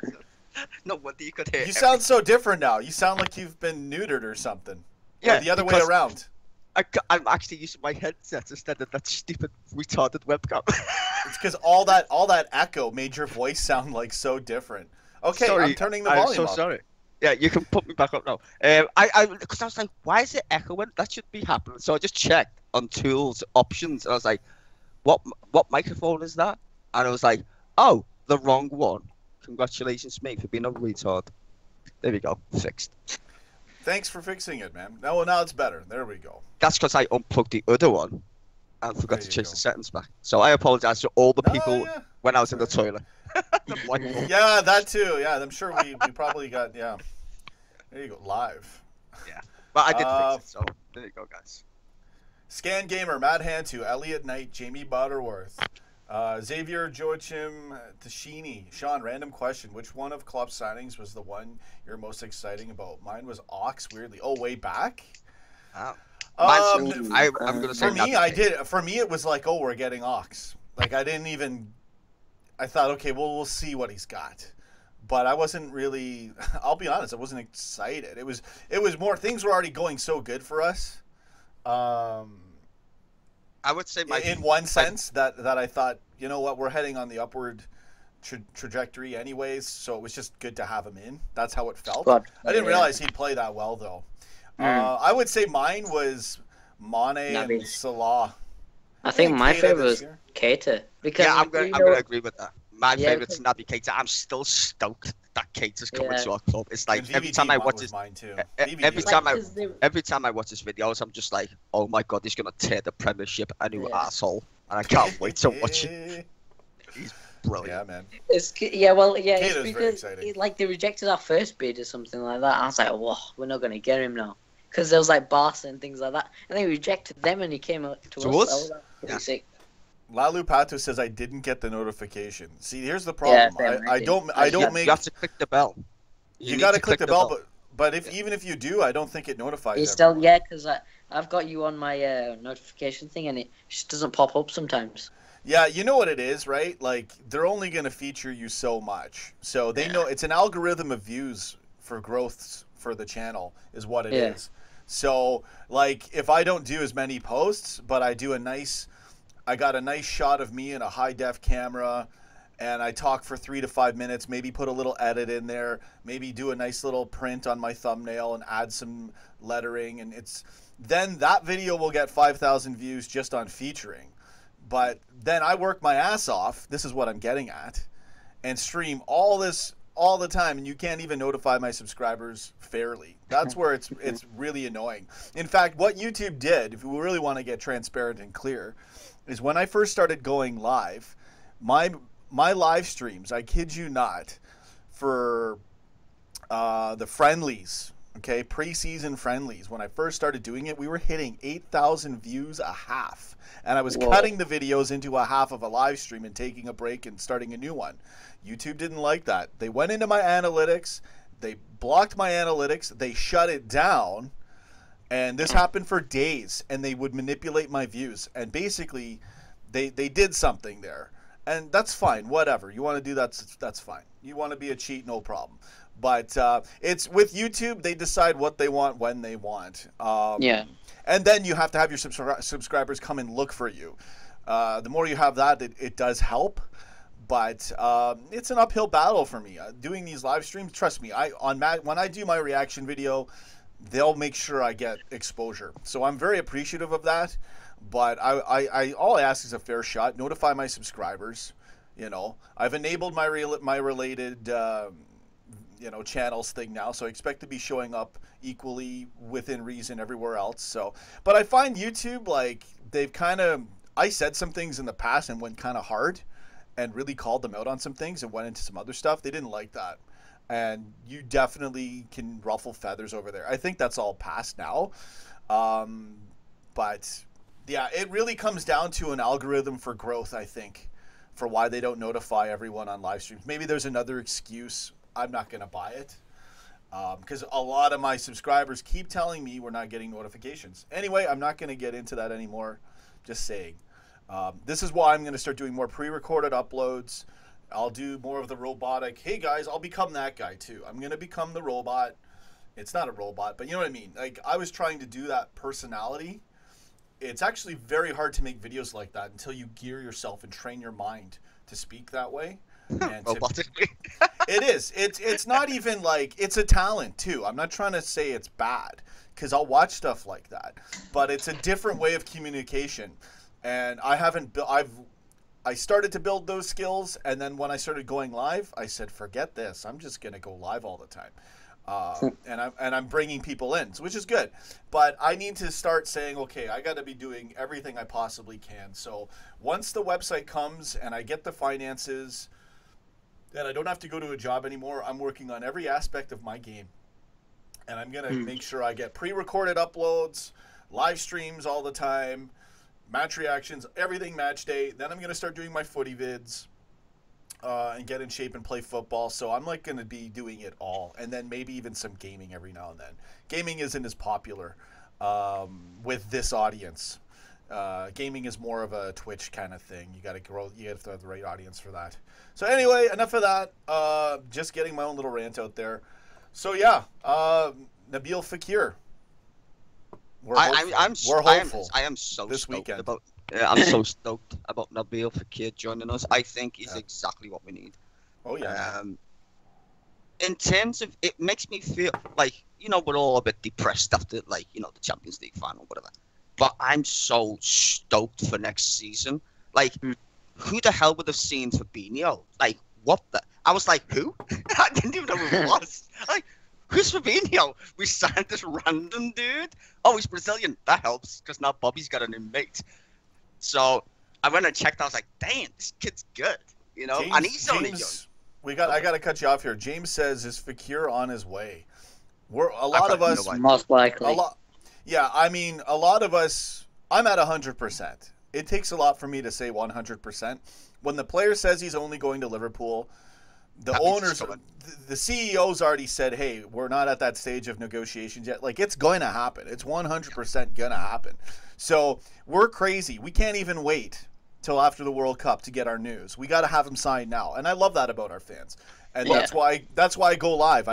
No wonder you could hear. You sound so different now. You sound like you've been neutered or something. Yeah, or the other way around. I'm actually using my headset instead of that stupid retarded webcam. It's because all that echo made your voice sound like so different. Okay, sorry, I'm turning the volume up. I'm so sorry. Yeah, you can put me back up now. Because I was like, why is it echoing? That should be happening. So I just checked on tools options, and I was like, what microphone is that? And I was like, oh, the wrong one. Congratulations, mate, for being a retard. There we go, fixed. Thanks for fixing it, man. Now it's better. There we go. That's because I unplugged the other one and forgot to change the settings back. So I apologize to all the people when I was in the toilet. Yeah, that too. Yeah, I'm sure we probably got, There you go, live. Yeah, but I did fix it, so there you go, guys. Scan Gamer, Mad Hand 2, Elliot Knight, Jamie Butterworth, Xavier Joachim Tashini. Sean, random question. Which one of Klopp's signings was the one you're most exciting about? Mine was Ox, weirdly. Oh, way back? I'm going to say For me, it was like, oh, we're getting Ox. Like, I thought, okay, well, we'll see what he's got. But I wasn't really, I'll be honest, I wasn't excited. It was more, things were already going so good for us. I would say in one sense that I thought, you know what, we're heading on the upward trajectory anyways, so it was just good to have him in. That's how it felt. I didn't realize he'd play that well, though. I would say mine was Mane and Salah. I think my favorite was Keita. Because I'm going to agree with that. My favorite's Naby Keita. I'm still stoked that Keita's coming to our club. It's like every time I watch his every time I watch his videos, I'm just like, oh my god, he's gonna tear the Premiership a new asshole, and I can't wait to watch it. He's brilliant. Yeah, man. It's because they rejected our first bid or something like that. I was like, whoa, we're not gonna get him now, because there was like Barca and things like that, and they rejected them, and he came to us. Pretty sick. Lalu Pato says I didn't get the notification. See, here's the problem. I don't make. You have to click the bell. You got to click the bell, but even if you do, I don't think it notifies. It's still because I've got you on my notification thing, and it just doesn't pop up sometimes. Yeah, you know what it is, right? Like, they're only going to feature you so much. So they know it's an algorithm of views for growth for the channel is what it is. So, like, if I don't do as many posts, but I got a nice shot of me in a high-def camera, and I talk for 3 to 5 minutes, maybe put a little edit in there, maybe do a nice little print on my thumbnail and add some lettering, and then that video will get 5,000 views just on featuring. But then I work my ass off, this is what I'm getting at, and stream all this all the time, and you can't even notify my subscribers fairly. That's where it's really annoying. In fact, what YouTube did, if we really want to get transparent and clear, is when I first started going live, my live streams, I kid you not, for the friendlies, okay, preseason friendlies, when I first started doing it, we were hitting 8,000 views a half. And I was cutting the videos into a half of a live stream and taking a break and starting a new one. YouTube didn't like that. They went into my analytics, they blocked my analytics, they shut it down, and this happened for days, and they would manipulate my views. And basically, they did something there. And that's fine, whatever. You want to do that, that's fine. You want to be a cheat, no problem. But it's with YouTube, they decide what they want when they want. Yeah. And then you have to have your subscribers come and look for you. The more you have that, it does help. But it's an uphill battle for me. Doing these live streams, trust me, when I do my reaction video, they'll make sure I get exposure. So I'm very appreciative of that. But all I ask is a fair shot. Notify my subscribers. You know, I've enabled my related channels thing now, so I expect to be showing up equally within reason everywhere else. So, but I find YouTube, like, I said some things in the past and went kind of hard and really called them out on some things and went into some other stuff. They didn't like that. And you definitely can ruffle feathers over there. I think that's all past now. But yeah, it really comes down to an algorithm for growth, I think, for why they don't notify everyone on live streams. Maybe there's another excuse. I'm not going to buy it because a lot of my subscribers keep telling me we're not getting notifications. Anyway, I'm not going to get into that anymore. Just saying. This is why I'm going to start doing more pre-recorded uploads. I'll do more of the robotic. Hey guys, I'll become that guy too. I'm going to become the robot. It's not a robot, but you know what I mean? Like, I was trying to do that personality. It's actually very hard to make videos like that until you gear yourself and train your mind to speak that way. And robotically. It is. It's not even like, it's a talent too. I'm not trying to say it's bad because I'll watch stuff like that, but it's a different way of communication. And I started to build those skills, and then when I started going live, I said, forget this. I'm just going to go live all the time. And I'm bringing people in, which is good. But I need to start saying, okay, I got to be doing everything I possibly can. So once the website comes and I get the finances, then I don't have to go to a job anymore. I'm working on every aspect of my game. And I'm going to make sure I get pre-recorded uploads, live streams all the time, match reactions, everything match day. Then I'm going to start doing my footy vids and get in shape and play football. So I'm like going to be doing it all. And then maybe even some gaming every now and then. Gaming isn't as popular with this audience. Gaming is more of a Twitch kind of thing. You got to grow. You have to have the right audience for that. So anyway, enough of that. Just getting my own little rant out there. So yeah, Nabil Fekir. I'm so this stoked weekend. I'm so stoked about Nabil Fekir joining us. I think he's exactly what we need. Oh yeah. In terms of, it makes me feel like, we're all a bit depressed after, the Champions League final, whatever. But I'm so stoked for next season. Like, who the hell would have seen Fabinho? Like, what the? I was like, who? I didn't even know who it was. Like, who's Fabinho? We signed this random dude. Oh, he's Brazilian. That helps, because now Bobby's got a new mate. So I went and checked. I was like, damn, this kid's good. James, and he's only young. I got to cut you off here. James says, is Fekir on his way? A lot of us, most likely. Yeah, I mean, a lot of us, I'm at 100%. It takes a lot for me to say 100%. When the player says he's only going to Liverpool, the owners, the CEO's already said, hey, we're not at that stage of negotiations yet. Like, it's going to happen. It's 100% going to happen. So we're crazy. We can't even wait till after the World Cup to get our news. We got to have him signed now. And I love that about our fans. And that's why I go live.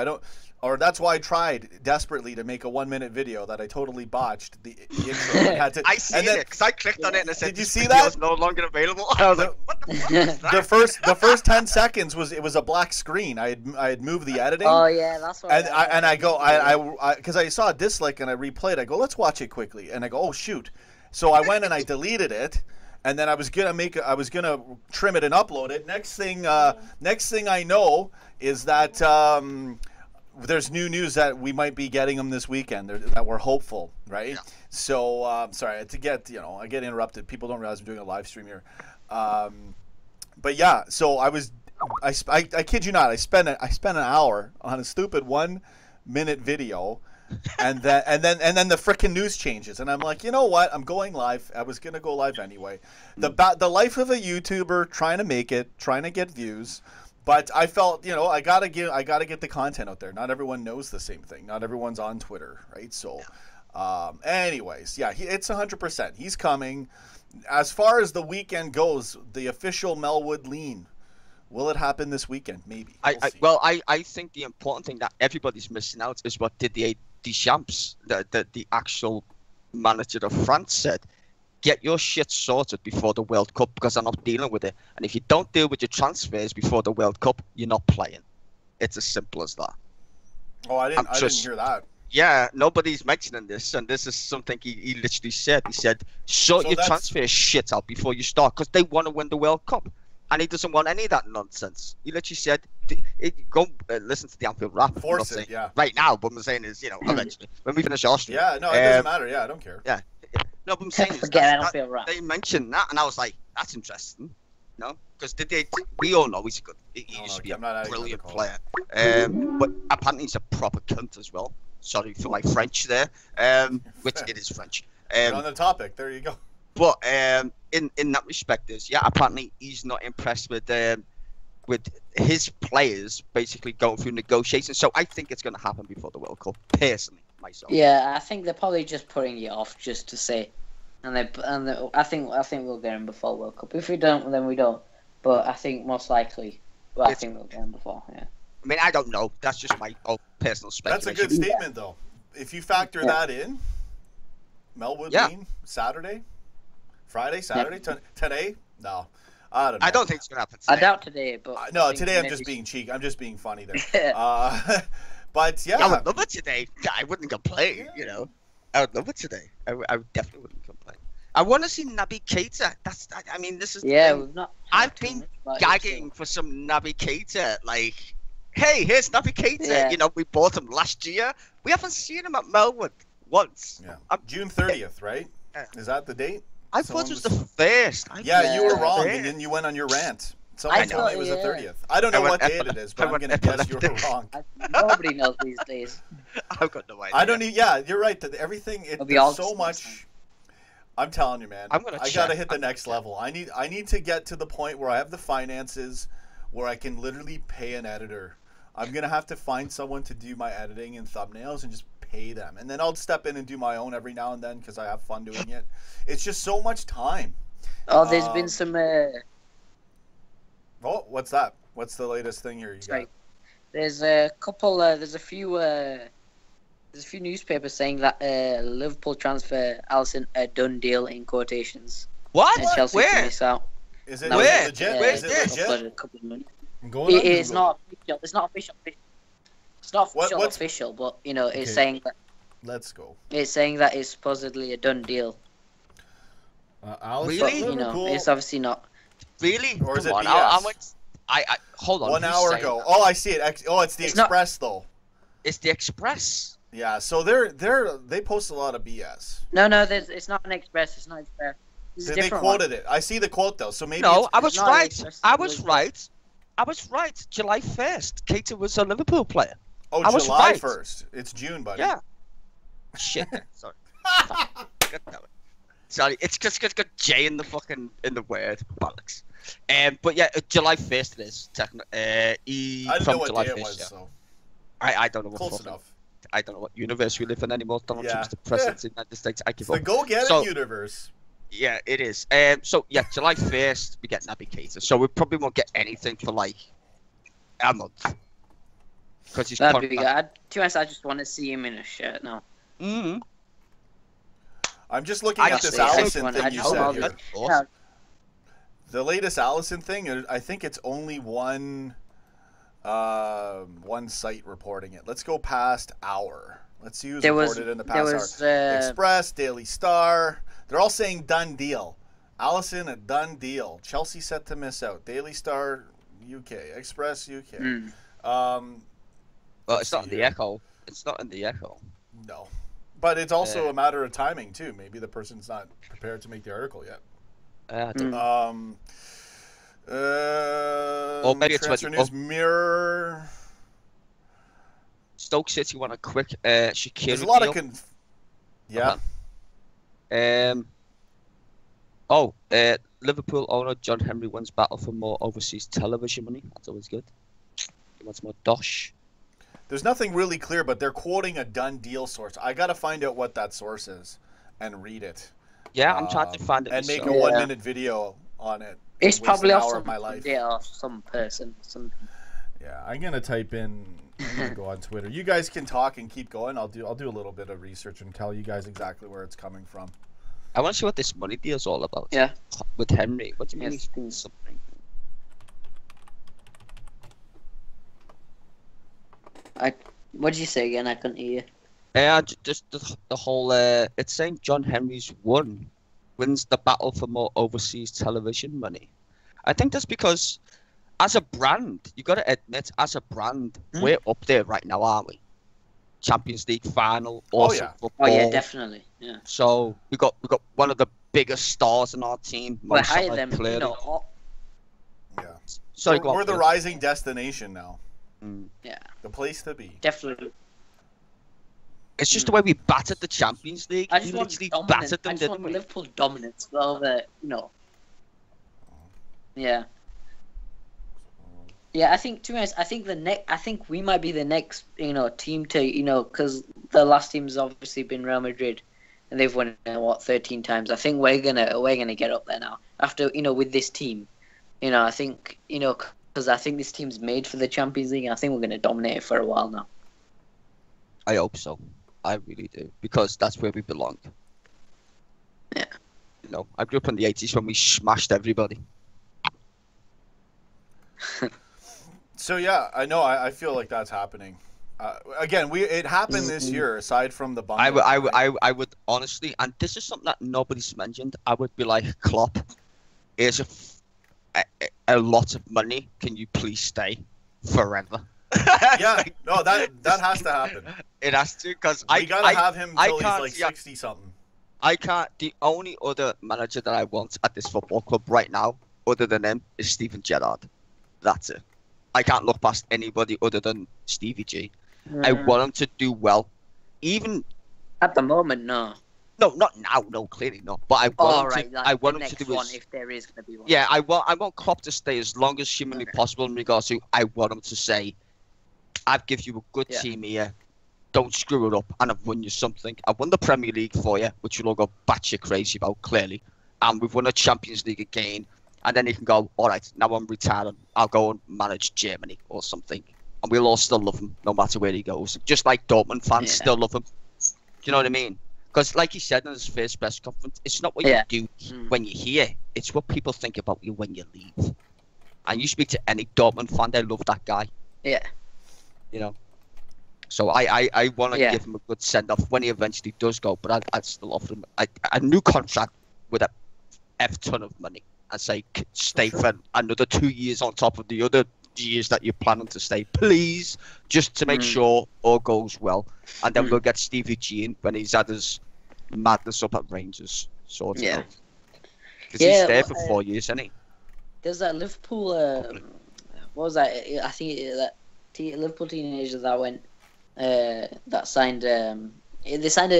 Or that's why I tried desperately to make a 1-minute video that I totally botched the intro. I seen it because I clicked on it and it said, did you see "This that? video's no longer available." I was like, "What the fuck is that?" the first 10 seconds was a black screen. I had moved the editing. Oh yeah, that's what. And I because I saw a dislike and I replayed. I go, let's watch it quickly. And I go, oh shoot. So I went and I deleted it. And then I was gonna trim it and upload it. Next thing I know is that there's new news that we might be getting them this weekend. That we're hopeful, right? Yeah. So sorry to get I get interrupted. People don't realize I'm doing a live stream here. But yeah, so I kid you not. I spent an hour on a stupid 1-minute video. and then the frickin' news changes, and I'm like, you know what? I'm going live. I was gonna go live anyway. The life of a YouTuber, trying to make it, trying to get views, but I felt, I gotta get the content out there. Not everyone knows the same thing. Not everyone's on Twitter, right? So, anyways, yeah, it's 100%. He's coming. As far as the weekend goes, the official Melwood lean. Will it happen this weekend? Maybe. I think the important thing that everybody's missing out is what Didier Deschamps, the actual manager of France, said. Get your shit sorted before the World Cup because I'm not dealing with it. And if you don't deal with your transfers before the World Cup, you're not playing. It's as simple as that. Oh, I didn't hear that. Yeah, nobody's mentioning this, and this is something he literally said. He said, sort your transfer shit out before you start because they want to win the World Cup. And he doesn't want any of that nonsense. He literally said, go listen to the Anfield rap. Force it, yeah. Right now, but I'm saying is, eventually, when we finish Austria. Yeah, no, it doesn't matter. Yeah, I don't care. Yeah. No, but I'm saying is they mentioned that, and I was like, that's interesting. Because we all know he's good. He used to be a brilliant player. But apparently he's a proper cunt as well. Sorry for my French there, which it is French. On the topic, there you go. But in that respect, apparently he's not impressed with his players basically going through negotiations. So I think it's going to happen before the World Cup, personally, myself. Yeah, I think they're probably just putting it off just to say, I think we'll get him before World Cup. If we don't, then we don't. But I think most likely, I think we'll get him before. Yeah. I mean, I don't know. That's just my personal speculation. That's a good statement, though. If you factor that in, Melwood lean Saturday. Friday, Saturday, today? No, I don't know. I don't think it's gonna happen today. I doubt today, but no, today I'm just being cheeky. I'm just being funny there. But yeah, I would love it today. I wouldn't complain. I would love it today. I definitely wouldn't complain. I want to see Naby Keita. This is we've not. I've been gagging for some Naby Keita. Like, hey, here's Naby Keita. Yeah. We bought him last year. We haven't seen him at Melwood once. Yeah. June 30th, right? Is that the date? I thought it was the first. You were wrong, and then you went on your rant. Someone told me it was the 30th. I don't know what date it is, but I'm going to guess you were wrong. Nobody knows these days. I've got no idea. I don't need. Yeah, you're right. Everything. There's so much. I'm telling you, man. I got to hit the next level. I need to get to the point where I have the finances, where I can literally pay an editor. I'm going to have to find someone to do my editing and thumbnails and just pay them, and then I'll step in and do my own every now and then because I have fun doing it. It's just so much time. Oh, there's been some. Oh, what's that? What's the latest thing here? Got? There's a couple. There's a few newspapers saying that Liverpool transfer Alisson a done deal in quotations. What? And Chelsea Where? Miss out. Is it legit? Where's this? It's not official. It's not official. It's not official, but it's saying that. Let's go. It's saying that it's supposedly a done deal. Really? But, it's obviously not. Really? Or is it BS? I hold on. 1 hour ago. Oh, I see it. It's the Express though. It's the Express. Yeah. So they post a lot of BS. No. It's not an Express. It's not Express. They quoted it. I see the quote though. So maybe. No, I was right. I was right. July 1st, Keita was a Liverpool player. Oh, July 1st. It's June, buddy. Yeah. Shit. Sorry. Sorry. It's just got J in the word. Bollocks. But yeah, July 1st it is. I didn't know what day it was. So. I don't know what. Close enough. I don't know what universe we live in anymore. Donald Trump's the president in the United States. I give up. The go-get-it universe. Yeah, it is. So yeah, July 1st we get Naby Keita. So we probably won't get anything for like a month. because he's That'd be good. To be honest, I just want to see him in a shirt now. Mm-hmm. I'm just looking at this Allison thing you said here. Yeah. The latest Allison thing, I think it's only one site reporting it. Let's go past hour. Let's see who's reported in the past hour. Express, Daily Star. They're all saying done deal. Allison, a done deal. Chelsea set to miss out. Daily Star, UK. Express, UK. Well, it's not in the Echo. It's not in the Echo. No. But it's also a matter of timing, too. Maybe the person's not prepared to make the article yet. I don't know. Maybe it's transfer news. Mirror. Stoke City want a quick Shaqiri There's a lot deal. Yeah. Liverpool owner John Henry wins battle for more overseas television money. That's always good. He wants more dosh. There's nothing really clear, but they're quoting a done deal source. I got to find out what that source is and read it. Yeah, I'm trying to find it. And make a 1-minute video on it. It's probably an off hour of my life. Some person. Yeah, I'm gonna type in. I'm gonna go on Twitter. You guys can talk and keep going. I'll do a little bit of research and tell you guys exactly where it's coming from. I want to see what this money deal is all about. Yeah. With Henry, what do you mean he's doing something? What did you say again? I couldn't hear you. Yeah, just the whole. It's saying John Henry's wins the battle for more overseas television money. I think that's because, as a brand, you got to admit, as a brand, we're up there right now, aren't we? Champions League final, awesome football. Oh yeah, definitely. Yeah. So we got one of the biggest stars in our team. We're higher than Yeah. Sorry, we're the rising destination now. Yeah. The place to be. Definitely. It's just the way we battered the Champions League. I just want Liverpool dominance over, Yeah. Yeah, I think, to be honest, I think we might be the next, team to, because the last team's obviously been Real Madrid, and they've won 13 times. I think we're gonna get up there now after, with this team. I think, because I think this team's made for the Champions League, and I think we're gonna dominate it for a while now. I hope so. I really do, because that's where we belong. Yeah. I grew up in the 80s when we smashed everybody. So yeah, I know. I feel like that's happening. Again, it happened this year. Aside from the bundle, I would honestly, and this is something that nobody's mentioned. I would be like, Klopp, here's a lot of money. Can you please stay forever? Yeah, no, that has to happen. It has to, because we gotta have him until he's like 60 something. I can't. The only other manager that I want at this football club right now, other than him, is Steven Gerrard. That's it. I can't look past anybody other than Stevie G. I want him to do well. Even at the moment, no. No, not now. No, clearly not. But I want him to. I want him to do one if there is going to be one. Yeah, I want Klopp to stay as long as humanly possible in regards to. I want him to say, "I've given you a good team here. Don't screw it up, and I've won you something. I've won the Premier League for you, which you'll all go batshit crazy about, clearly, and we've won a Champions League again." And then he can go, all right, now I'm retiring. I'll go and manage Germany or something. And we'll all still love him, no matter where he goes. Just like Dortmund fans still love him. Do you know what I mean? Because like he said in his first press conference, it's not what you do when you're here. It's what people think about you when you leave. And you speak to any Dortmund fan, they love that guy. Yeah. So I want to give him a good send-off when he eventually does go. But I'd still offer him a new contract with a F-ton of money. And say, stay for another 2 years on top of the other years that you're planning to stay, please, just to make sure all goes well. And then we'll get Stevie G in when he's had his madness up at Rangers, sort of. Yeah. Because he's there for 4 years, isn't he? There's that Liverpool, what was that? I think that Liverpool teenager that went, that signed, he signed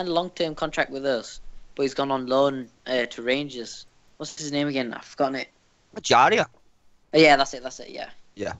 a long-term contract with us, but he's gone on loan to Rangers. What's his name again? I've forgotten it. Majaria. Oh, yeah, that's it. Yeah. Yeah.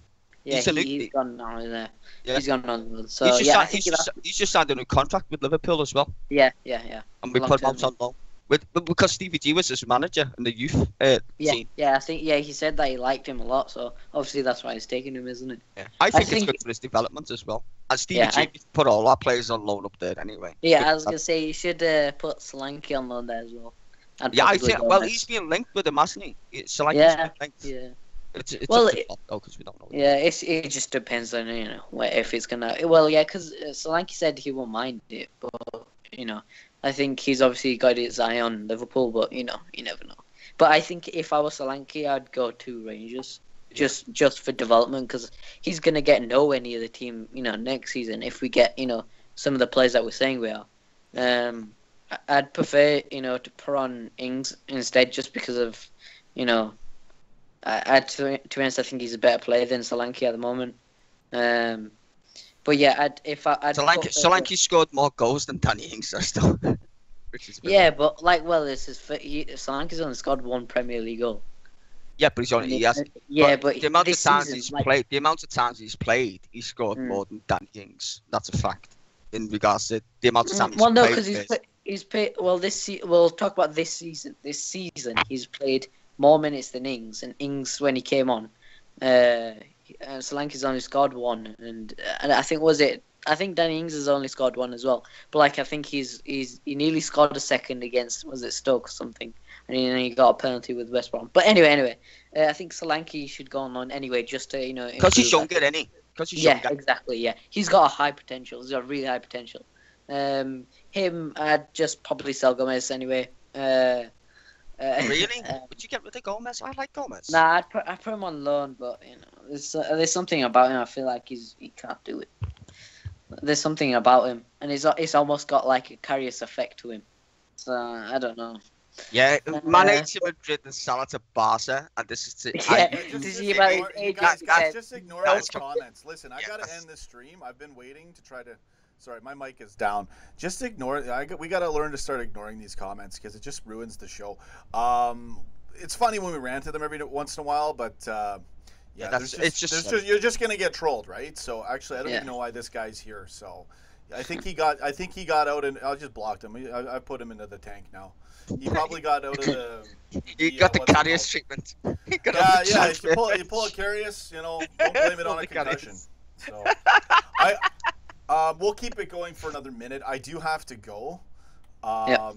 Yeah, he's gone on there. Yeah. He's gone on. So he's just signed a new contract with Liverpool as well. Yeah. And we put him out on loan. Because Stevie G was his manager in the youth team. Yeah, I think he said that he liked him a lot, so obviously that's why he's taking him, isn't it? Yeah. I think it's good for his development as well. And Stevie G put all our players on loan up there anyway. Yeah, I was gonna say you should put Solanke on loan there as well. I think. Well, he's being linked with him, hasn't he? Solanke's being linked. Yeah. It's because we don't know. Yeah, it just depends on if it's gonna. Well, yeah, because Solanke said he won't mind it, but I think he's obviously got his eye on Liverpool, but you never know. But I think if I was Solanke, I'd go to Rangers just for development, because he's gonna get nowhere near the team next season if we get some of the players that we're saying we are. I'd prefer to put on Ings instead, just because of to be honest, I think he's a better player than Solanke at the moment. But yeah, I'd Solanke scored more goals than Danny Ings, still. But Solanke's only scored one Premier League goal. Yeah, but but the amount of times he's played, he scored more than Danny Ings. That's a fact. In regards to the amount of times. Well, no, because he's played. Well, we'll talk about this season. This season, he's played more minutes than Ings, and Ings when he came on, Solanke's only scored one, and I think Danny Ings has only scored one as well. But I think he nearly scored a second against Stoke or something, and he got a penalty with West Brom. But anyway, I think Solanke should go on anyway, just to because he's younger, isn't he? Exactly. Yeah, he's got a high potential. He's got really high potential. Him, I'd just probably sell Gomez anyway. Really? Would you get rid of Gomez? I like Gomez. Nah, I'd put him on loan, but there's something about him. I feel like he can't do it. There's something about him, and it's almost got like a Karius effect to him. So I don't know. Yeah, Mane to Madrid and Salah to Barca, and this is to. Just ignore those comments. Listen, I gotta end this stream. I've been waiting to try to. Sorry, my mic is down. Just ignore it. We got to learn to start ignoring these comments because it just ruins the show. It's funny when we rant to them every once in a while, but you're just gonna get trolled, right? So actually, I don't even know why this guy's here. So I think he got out, and I just blocked him. I put him into the tank now. He probably got out of the. He got the Karius treatment. You pull a Karius, don't blame it on a concussion. So we'll keep it going for another minute. I do have to go. I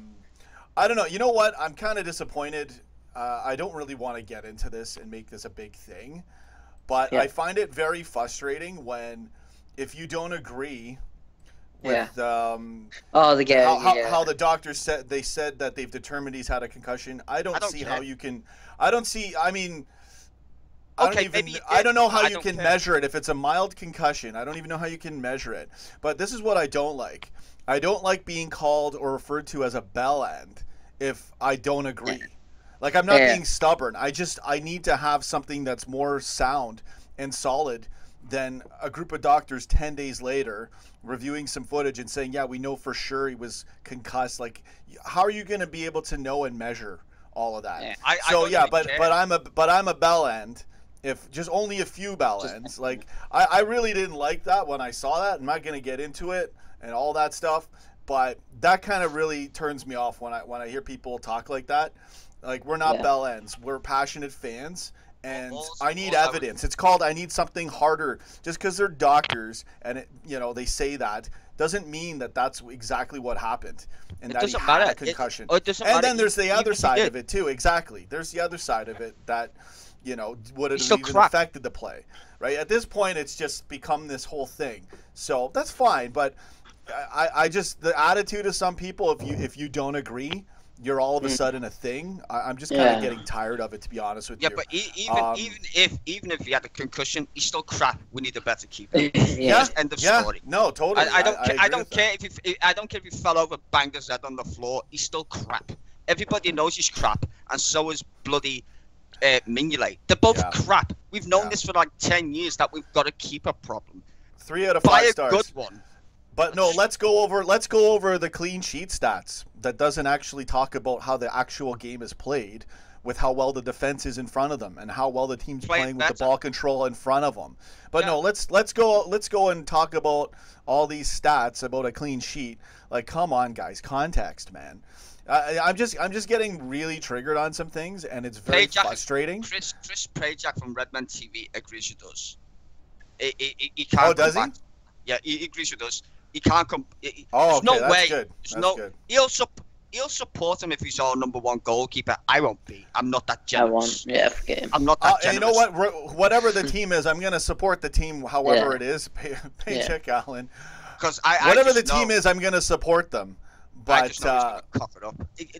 don't know. You know what? I'm kind of disappointed. I don't really want to get into this and make this a big thing, but I find it very frustrating if you don't agree with how the doctors said that they've determined he's had a concussion. I don't see how you can. I don't see. I mean. I don't know how you can measure it. If it's a mild concussion, I don't even know how you can measure it. But this is what I don't like. I don't like being called or referred to as a bell end if I don't agree. Like, I'm not being stubborn. I need to have something that's more sound and solid than a group of doctors 10 days later reviewing some footage and saying, yeah, we know for sure he was concussed. Like, how are you going to be able to know and measure all of that? But I'm a bell end. If just only a few bell ends. Like, I really didn't like that when I saw that. I'm not going to get into it and all that stuff, but that kind of really turns me off when I hear people talk like that. Like, we're not bell ends. We're passionate fans, and I need evidence. It's called I need something harder. Just because they're doctors and they say that doesn't mean that that's exactly what happened and that he had a concussion. And then there's the other side of it too. Exactly. There's the other side of it that would have even affected the play, right? At this point, it's just become this whole thing. So that's fine, but I just the attitude of some people, if you don't agree, you're all of a sudden a thing. I'm just kind of getting tired of it, to be honest with you. Yeah, but even if he had a concussion, he's still crap. We need a better keeper. End of story. No, totally. I don't care if he fell over, banged his head on the floor. He's still crap. Everybody knows he's crap, and so is bloody Mignolet. They're both crap. We've known this for like 10 years that we've got a keeper problem. 3 out of 5 stars. Buy a good one. But no, let's go over the clean sheet stats. That doesn't actually talk about how the actual game is played, with how well the defense is in front of them and how well the team's playing with the ball control in front of them. But no, let's go and talk about all these stats about a clean sheet. Like, come on, guys, context, man. I'm just getting really triggered on some things, and it's very frustrating. Chris Prajak from Redman TV agrees with us. He can't. Oh, does he? Yeah, he agrees with us. He can't come. Oh, there's okay, no way. That's good. There's that's no. Good. He'll support him if he's our #1 goalkeeper. I won't be. I'm not that generous. Forget him. I'm not that generous. You know what? Whatever the team is, I'm gonna support the team, however it is. Paycheck Allen. Because whatever the team is, I'm gonna support them. But I just know he's gonna cough it up.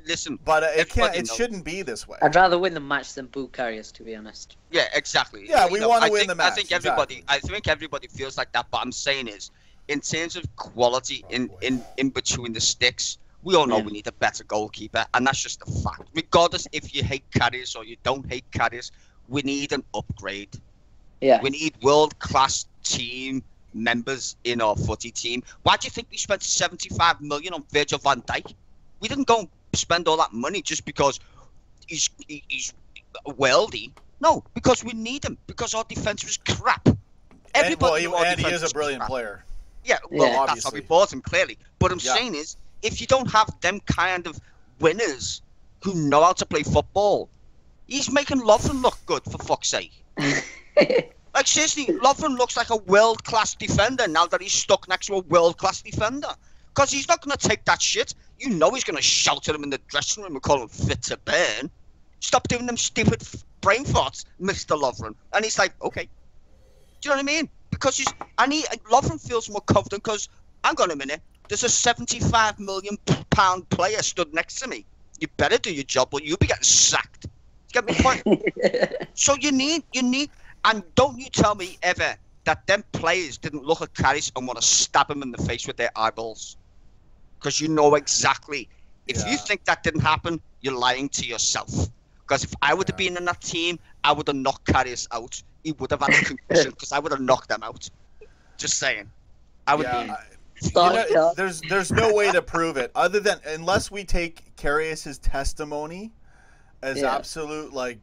Listen, but it can't. It shouldn't be this way. I'd rather win the match than boo Karius, to be honest. Yeah, exactly. Yeah, we want to win the match. I think everybody feels like that. But I'm saying is, in terms of quality in between the sticks, we all know we need a better goalkeeper, and that's just a fact. Regardless if you hate Karius or you don't hate Karius, we need an upgrade. Yeah. We need world-class team members in our footy team. Why do you think we spent 75 million on Virgil van Dijk? We didn't go and spend all that money just because he's worldy. No, because we need him, because our defense was crap. Everybody and he is a brilliant player. Yeah, well, that's how we bought him, clearly. But I'm saying is, if you don't have them kind of winners who know how to play football, he's making Lovren look good, for fuck's sake. Like, seriously, Lovren looks like a world-class defender now that he's stuck next to a world-class defender. Because he's not going to take that shit. You know he's going to shout at him in the dressing room and call him fit to burn. Stop doing them stupid brain farts, Mr. Lovren. And he's like, okay. Do you know what I mean? Because Lovren feels more confident because, hang on a minute, there's a £75 million player stood next to me. You better do your job or you'll be getting sacked. You get my point? So you need... And don't you tell me ever that them players didn't look at Karius and want to stab him in the face with their eyeballs. Because you know exactly. If you think that didn't happen, you're lying to yourself. Because if I would have been in that team, I would have knocked Karius out. He would have had a concussion because I would have knocked them out. Just saying. I would be... There's no way to prove it other than unless we take Karius's testimony as absolute, like...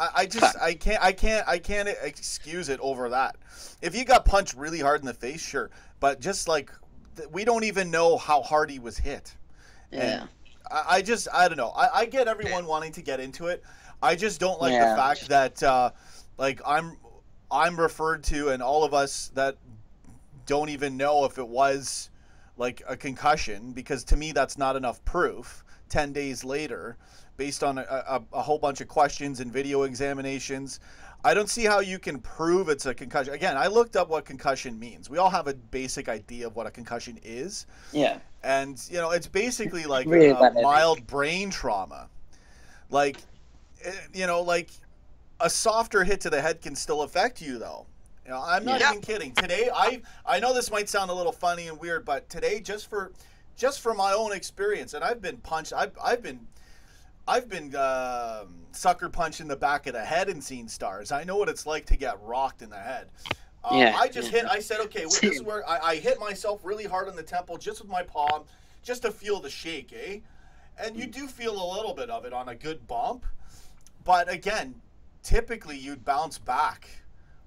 I can't excuse it over that. If you got punched really hard in the face, sure, but just like we don't even know how hard he was hit. Yeah. And I don't know. I get everyone wanting to get into it. I just don't like the fact that like I'm referred to, and all of us that don't even know if it was like a concussion, because to me that's not enough proof. 10 days later, based on a whole bunch of questions and video examinations, I don't see how you can prove it's a concussion. Again, I looked up what concussion means. We all have a basic idea of what a concussion is. Yeah. And, you know, it's basically like really mild brain trauma. Like, you know, like a softer hit to the head can still affect you, though. You know, I'm not even kidding. Today, I know this might sound a little funny and weird, but today, just for my own experience, and I've been punched. I've been sucker punched in the back of the head and seen stars. I know what it's like to get rocked in the head. I said, okay, well, this is where I hit myself really hard on the temple just with my palm, just to feel the shake, eh? And you do feel a little bit of it on a good bump. But again, typically you'd bounce back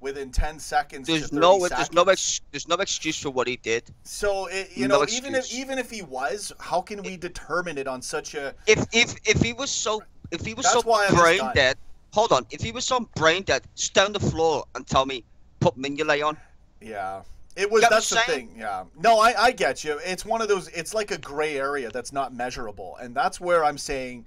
within 10 seconds. There's no excuse for what he did. So even if he was, how can we determine it on such a? If he was so brain dead, hold on. If he was so brain dead, stay on the floor and tell me put Mignolet on. Yeah, it was. That's the thing. Yeah. No, I get you. It's one of those. It's like a gray area that's not measurable, and that's where I'm saying,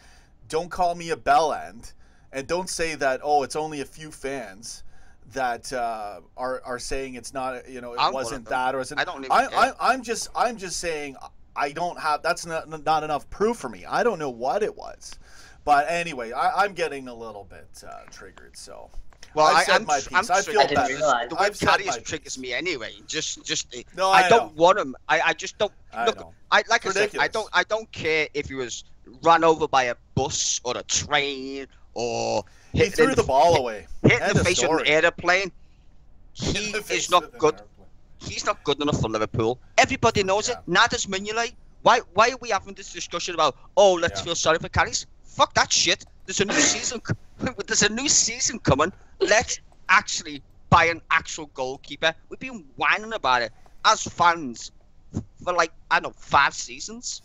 don't call me a bell end, and don't say that. Oh, it's only a few fans that are saying it's not, you know, it wasn't that, or isn't. I don't even care. I'm just saying I don't have, that's not enough proof for me. I don't know what it was, but anyway, I'm getting a little bit triggered. So well, I've said my piece. I feel better. The way Karius triggers me anyway. No, I don't want him. I just don't look. Like I said, I don't care if he was run over by a bus or a train or. He threw the ball away. Hit in the face of an airplane. He is not good. He's not good enough for Liverpool. Everybody knows it. Neither's Mignolet. Why are we having this discussion about, oh, let's feel sorry for Karius? Fuck that shit. There's a new season. There's a new season coming. Let's actually buy an actual goalkeeper. We've been whining about it as fans for, like, I don't know, 5 seasons.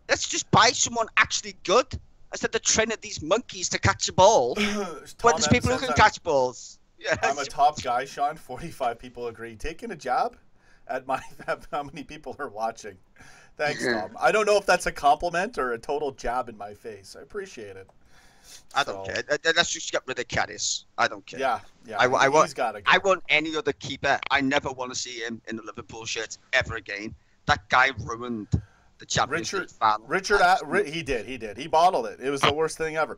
Let's just buy someone actually good instead of training these monkeys to catch a ball. But there's people who can catch balls. Yeah, I'm a top guy, Sean. 45 people agree. Taking a jab at how many people are watching. Thanks, Tom. I don't know if that's a compliment or a total jab in my face. I appreciate it. I don't care. Let's just get rid of Karius. I don't care. Yeah. I He's gotta go. I want any other keeper. I never want to see him in the Liverpool shirts ever again. That guy ruined the Champions League final. He did. He bottled it. It was the worst thing ever.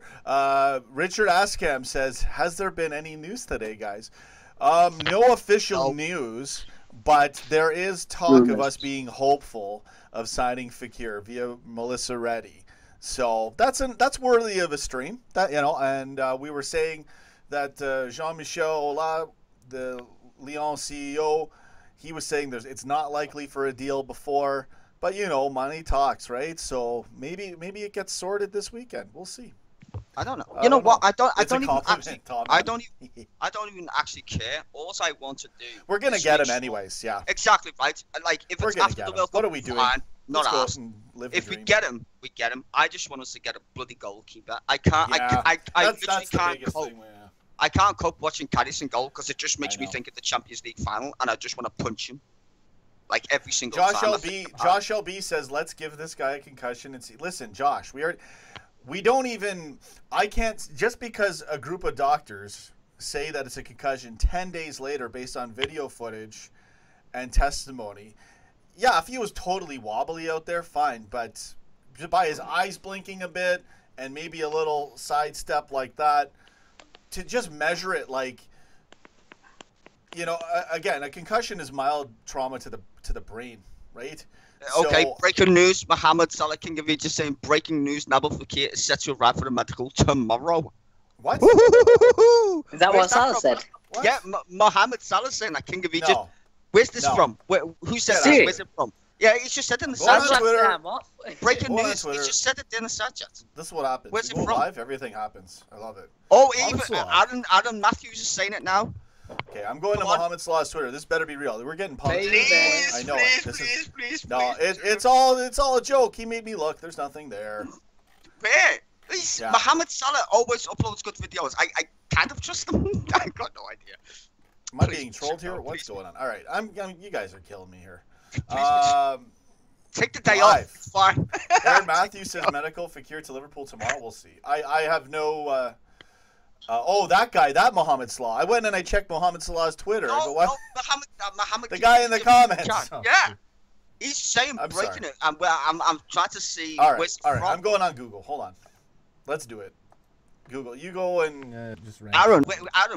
Richard Askam says, has there been any news today, guys? No official news, but there is talk of us being hopeful of signing Fekir via Melissa Reddy. So that's worthy of a stream. And we were saying that Jean-Michel Aulas, the Lyon CEO, he was saying it's not likely for a deal before, but money talks, right? So maybe it gets sorted this weekend. We'll see. I don't know. You know what? I don't even actually care. All I want to do. We're gonna get him anyways. Yeah. Exactly right. Like if it's after the World Cup, what are we doing? Fine, not asked. If we get him, we get him. I just want us to get a bloody goalkeeper. I can't. Yeah, I literally can't cope. I can't cope watching Karius in goal because it just makes me think of the Champions League final, and I just want to punch him. Like every single time. Josh LB says, let's give this guy a concussion and see. Listen, Josh, I can't, just because a group of doctors say that it's a concussion 10 days later based on video footage and testimony. Yeah, if he was totally wobbly out there, fine. But by his eyes blinking a bit and maybe a little sidestep like that, to just measure it like, again, a concussion is mild trauma to the brain, right? Okay, so, breaking news. Mohamed Salah King of Egypt saying, breaking news, Nabil Fekir is set to arrive for the medical tomorrow. What? Is that what Salah said? What? Yeah, Mohamed Salah saying that King of Egypt. No. Where's this from? Who said that? Where's it from? Yeah, he just said it in the chat. Breaking news. He just said it in the chat. This is what happens. Where's it from? Live, everything happens. I love it. Oh, even Adam Matthews is saying it now. Okay, I'm going to Mohamed Salah's Twitter. This better be real. We're getting pumped. I know it. It's all a joke. He made me look. There's nothing there. Wait, Mohamed Salah always uploads good videos. I kind of trust him. I got no idea. Am I being trolled here? What's going on? All right, you guys are killing me here. Take the day off. Fine. Aaron Matthews says medical Fekir to Liverpool tomorrow. We'll see. I have no. That guy, that Mohamed Salah. I went and I checked Mohamed Salah's Twitter. No, Mohamed. The guy in the comments. Yeah. He's saying breaking it. I'm trying to see. All right. I'm going on Google. Hold on. Let's do it. Google. You go and just. Aaron,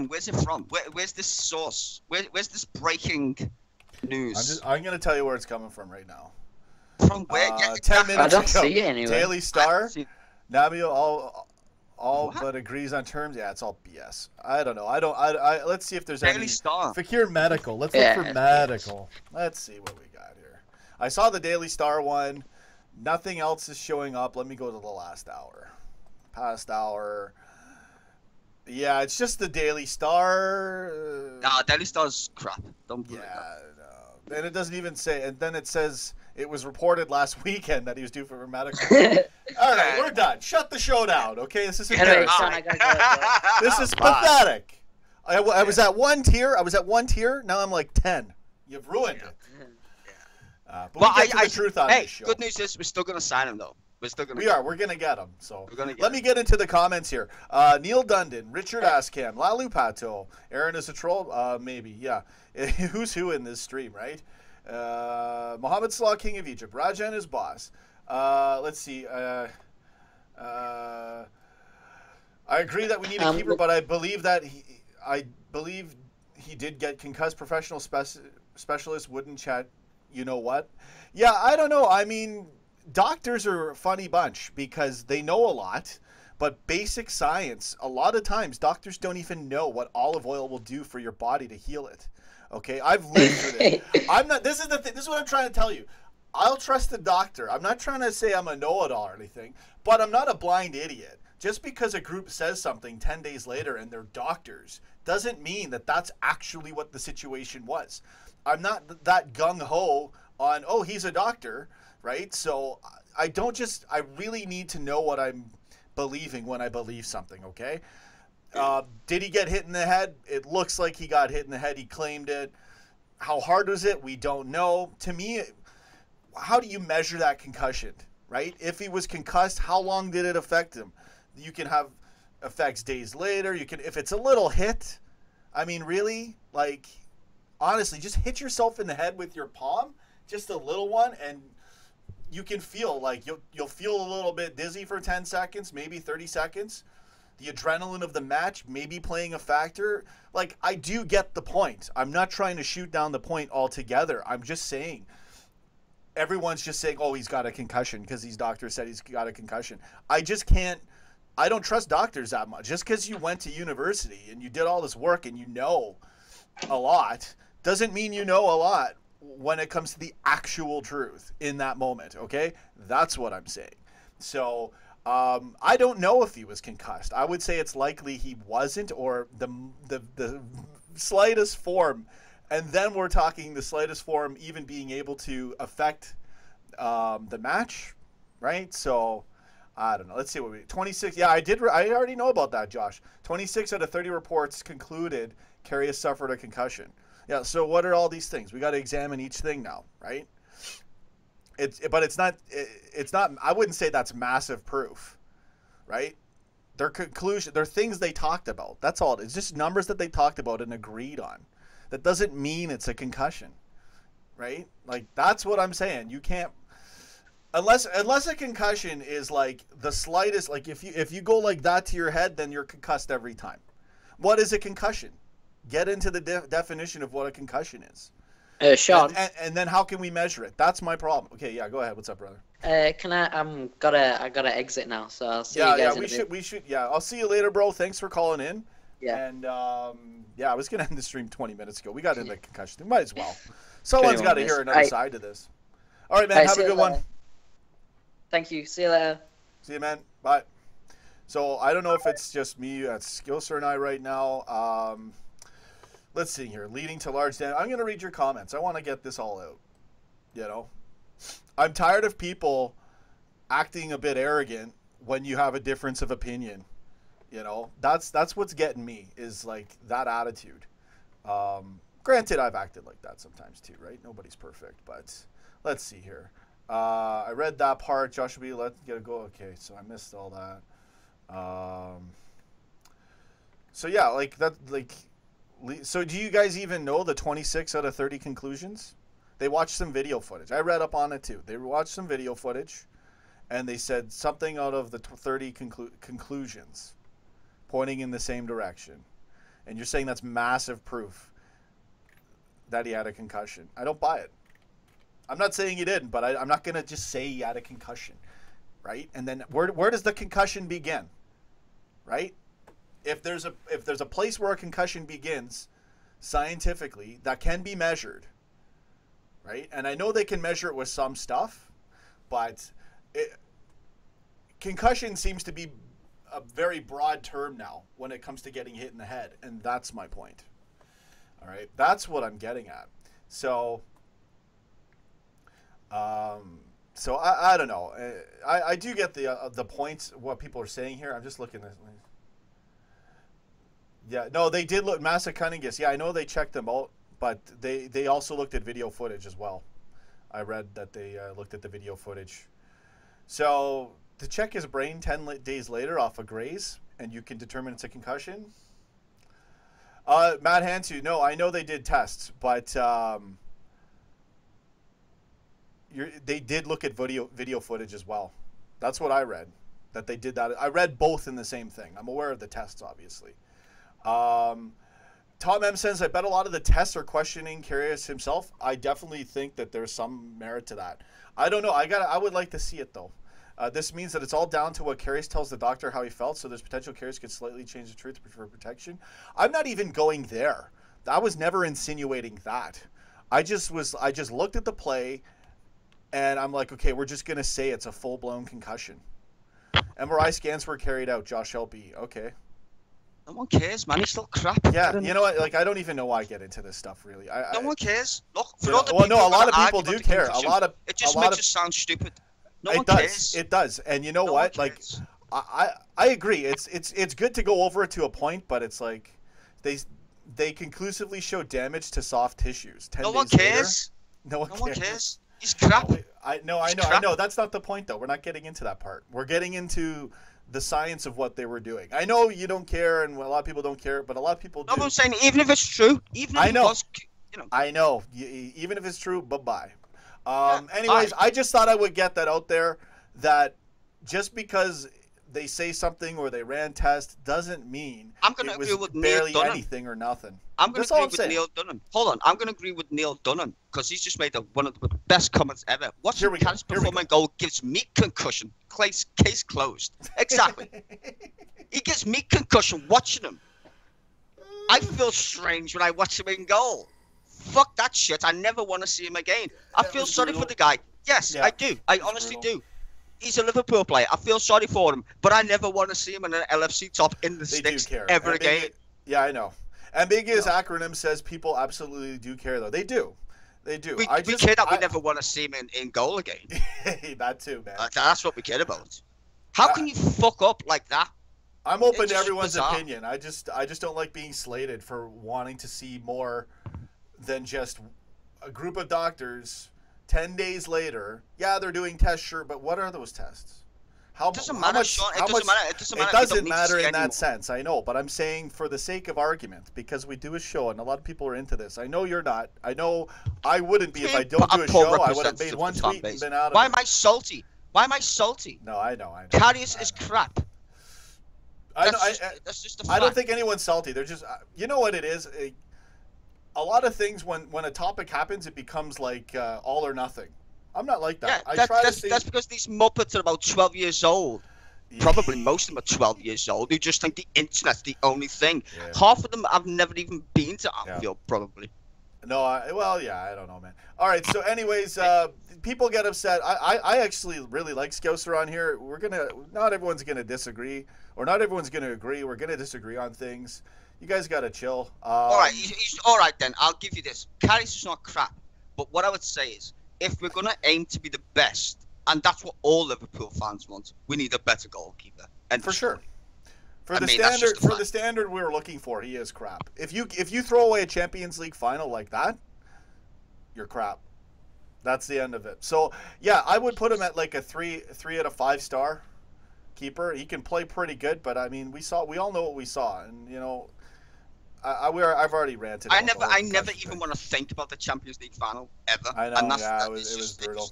where's it from? Where's this source? Where's this breaking news? I'm going to tell you where it's coming from right now. From where? 10 minutes I don't ago. see it anyway. Daily Star. Nabil all but agrees on terms. Yeah, it's all BS. I don't know. I let's see if there's Daily any Star. Fekir medical. Let's look for medical. Let's see what we got here. I saw the Daily Star one. Nothing else is showing up. Let me go to the last hour. Past hour. Yeah, it's just the Daily Star. Nah, Daily Star's crap. Don't believe that. No. And it doesn't even say. And then it says it was reported last weekend that he was due for medical. All right, we're done. Shut the show down, okay? This is embarrassing. This is pathetic. I was at one tier. Now I'm like 10. You've ruined it. But we get to the truth on this show. Good news is we're still gonna sign him though. We're gonna get him. So let me get into the comments here. Neil Dundon, Richard Askam, Lalu Pato, Aaron is a troll. Maybe, yeah. Who's who in this stream, right? Mohamed Salah, King of Egypt. Rajan is boss. Let's see. I agree that we need a keeper, but I believe that he did get concussed. Professional specialist wouldn't chat. You know what? Yeah, I don't know. I mean, doctors are a funny bunch because they know a lot, but basic science, a lot of times doctors don't even know what olive oil will do for your body to heal it. Okay, I've lived through it. I'm not. This is the thing. This is what I'm trying to tell you. I'll trust the doctor. I'm not trying to say I'm a know-it-all or anything, but I'm not a blind idiot. Just because a group says something 10 days later and they're doctors doesn't mean that that's actually what the situation was. I'm not that gung-ho on, oh, he's a doctor, right? So really need to know what I'm believing when I believe something, okay? Did he get hit in the head? It looks like he got hit in the head. He claimed it. How hard was it? We don't know. To me, how do you measure that concussion, right? If he was concussed, how long did it affect him? You can have effects days later. You can, if it's a little hit, I mean, really, like, honestly, just hit yourself in the head with your palm, just a little one, and you can feel like you'll feel a little bit dizzy for 10 seconds, maybe 30 seconds. The adrenaline of the match maybe playing a factor. Like, I do get the point. I'm not trying to shoot down the point altogether. I'm just saying, everyone's just saying, oh, he's got a concussion because these doctors said he's got a concussion. I just can't, I don't trust doctors that much. Just because you went to university and you did all this work and you know a lot doesn't mean you know a lot when it comes to the actual truth in that moment, okay? That's what I'm saying. So I don't know if he was concussed. I would say it's likely he wasn't, or the slightest form. And then we're talking the slightest form even being able to affect the match, right? So I don't know. Let's see what we 26. Yeah, I already know about that, Josh. 26 out of 30 reports concluded Karius suffered a concussion. Yeah, so what are all these things? We got to examine each thing now, right? But it's not. I wouldn't say that's massive proof, right? Their conclusion. They're things they talked about. That's all. It's just numbers that they talked about and agreed on. That doesn't mean it's a concussion, right? Like, that's what I'm saying. You can't, unless a concussion is like the slightest. Like, if you go like that to your head, then you're concussed every time. What is a concussion? Get into the definition of what a concussion is. Sean. And then how can we measure it? That's my problem. Okay, yeah, go ahead. What's up, brother? Can I? I gotta exit now. So I'll see you guys. Yeah, we should. Yeah, I'll see you later, bro. Thanks for calling in. Yeah. And I was gonna end the stream 20 minutes ago. We got into the concussion. Might as well. Someone's got to hear another side to this. All right, man. Have a good one. Thank you. See you later. See you, man. Bye. So I don't know if it's just me, Skillser and I right now. Let's see here. Leading to large damage. I'm going to read your comments. I want to get this all out. You know? I'm tired of people acting a bit arrogant when you have a difference of opinion. You know? That's what's getting me, is like that attitude. Granted, I've acted like that sometimes too, right? Nobody's perfect, but let's see here. I read that part. Joshua B, let's get a go. Okay, so I missed all that. So yeah, like that, like... So do you guys even know the 26 out of 30 conclusions? They watched some video footage. I read up on it too. They watched some video footage, and they said something out of the 30 conclusions pointing in the same direction. And you're saying that's massive proof that he had a concussion. I don't buy it. I'm not saying he didn't, but I'm not going to just say he had a concussion, right? And then where does the concussion begin, right? If there's a place where a concussion begins scientifically that can be measured, right? And I know they can measure it with some stuff, but concussion seems to be a very broad term now when it comes to getting hit in the head, and that's my point. All right, that's what I'm getting at. So, I don't know. I do get the points, what people are saying here. I'm just looking at. Yeah, no, they did look Massa Cunningham. Yeah, I know they checked them out, but they also looked at video footage as well. I read that they looked at the video footage. So to check his brain 10 days later off a graze, and you can determine it's a concussion. Matt Hansu, no, I know they did tests, but they did look at video footage as well. That's what I read, that they did that. I read both in the same thing. I'm aware of the tests, obviously. Tom M says, I bet a lot of the tests are questioning Karius himself. I definitely think that there's some merit to that. I don't know. I would like to see it, though. This means that it's all down to what Karius tells the doctor how he felt, so there's potential Karius could slightly change the truth for protection. I'm not even going there. I was never insinuating that. I just looked at the play, and I'm like, okay, we're just going to say it's a full-blown concussion. MRI scans were carried out. Josh LB. Okay. No one cares, man. He's still crap. Yeah, you know what? Like, I don't even know why I get into this stuff, really. No one cares. Look, for a lot of people do care. It just makes us sound stupid. No one does. cares. It does. And you know No what? one Like, cares. I agree. It's good to go over it to a point, but it's like they conclusively show damage to soft tissues. 10 No one days later, cares. no one No cares. one cares. He's crap. I know. That's not the point, though. We're not getting into that part. We're getting into the science of what they were doing. I know you don't care, and a lot of people don't care, but a lot of people do. No, I'm saying even if it's true, even if I know. it was, you know. I know. Even if it's true, bye-bye. Yeah, Anyways, bye. I just thought I would get that out there, that just because they say something or they ran tests doesn't mean I'm going to it was agree with Neil barely Dunham. anything or nothing. I'm going That's to all agree I'm with saying. Neil Dunham. Hold on, I'm going to agree with Neil Dunham because he's just made one of the best comments ever. Watching Here we go. Karius perform and goal gives me concussion. Case closed. Exactly. He gives me concussion watching him. I feel strange when I watch him in goal. Fuck that shit. I never want to see him again. I feel sorry for the guy. Yes, Yeah, I do. I honestly do. He's a Liverpool player. I feel sorry for him, but I never want to see him in an LFC top in the They do sticks care. ever again. Yeah, I know. Ambiguous acronym says people absolutely do care, though. They do. They do. We care that we never want to see him in goal again. That too, man. That's what we care about. How can you fuck up like that? I'm open It's to just everyone's bizarre. opinion. I just don't like being slated for wanting to see more than just a group of doctors 10 days later. Yeah, they're doing tests, sure, but what are those tests? It doesn't matter, Sean. It doesn't matter. It doesn't matter. It We doesn't don't need to matter see in that anymore. sense, I know, but I'm saying for the sake of argument, because we do a show and a lot of people are into this. I know you're not. I know I wouldn't be if I don't do a poor show. I would have made representative one of the fan tweet and base. been out of Why it. am I salty? Why am I salty? No, I know. Karius is crap. I That's just a I fact. don't think anyone's salty. They're just, you know what it is? A lot of things, when a topic happens, it becomes like all or nothing. I'm not like that. Yeah, that's that's because these Muppets are about 12 years old. Probably most of them are 12 years old. Who just think the internet's the only thing. Yeah. Half of them have never even been to Anfield, probably. No, I don't know, man. All right, so anyways, people get upset. I actually really like Scouser on here. Not everyone's gonna disagree, or not everyone's gonna agree. We're gonna disagree on things. You guys gotta chill. All right, all right then. I'll give you this. Karius is not crap, but what I would say is, if we're gonna aim to be the best, and that's what all Liverpool fans want, we need a better goalkeeper. And for sure. For I the mean, that's standard, just a for the fact. standard we were looking for, he is crap. If you throw away a Champions League final like that, you're crap. That's the end of it. So yeah, I would put him at like a 3 out of 5 star keeper. He can play pretty good, but I mean, we all know what we saw, and you know, I've already ranted. I about the never whole concussion even thing. want to think about the Champions League final ever. I know, And that's, yeah, that it was is just, brutal.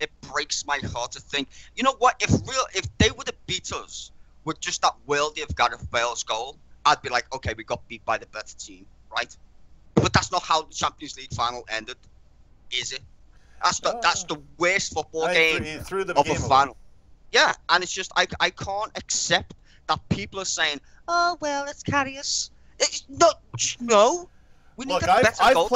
It breaks my heart to think. You know what? If they would have beat us with just that worldie of Gareth Bale's goal, I'd be like, okay, we got beat by the better team, right? But that's not how the Champions League final ended, is it? That's the worst football game He threw the of a game away. final. Yeah, and it's just I can't accept that people are saying, oh well, it's Karius. No. We need Look, a better I goalkeeper.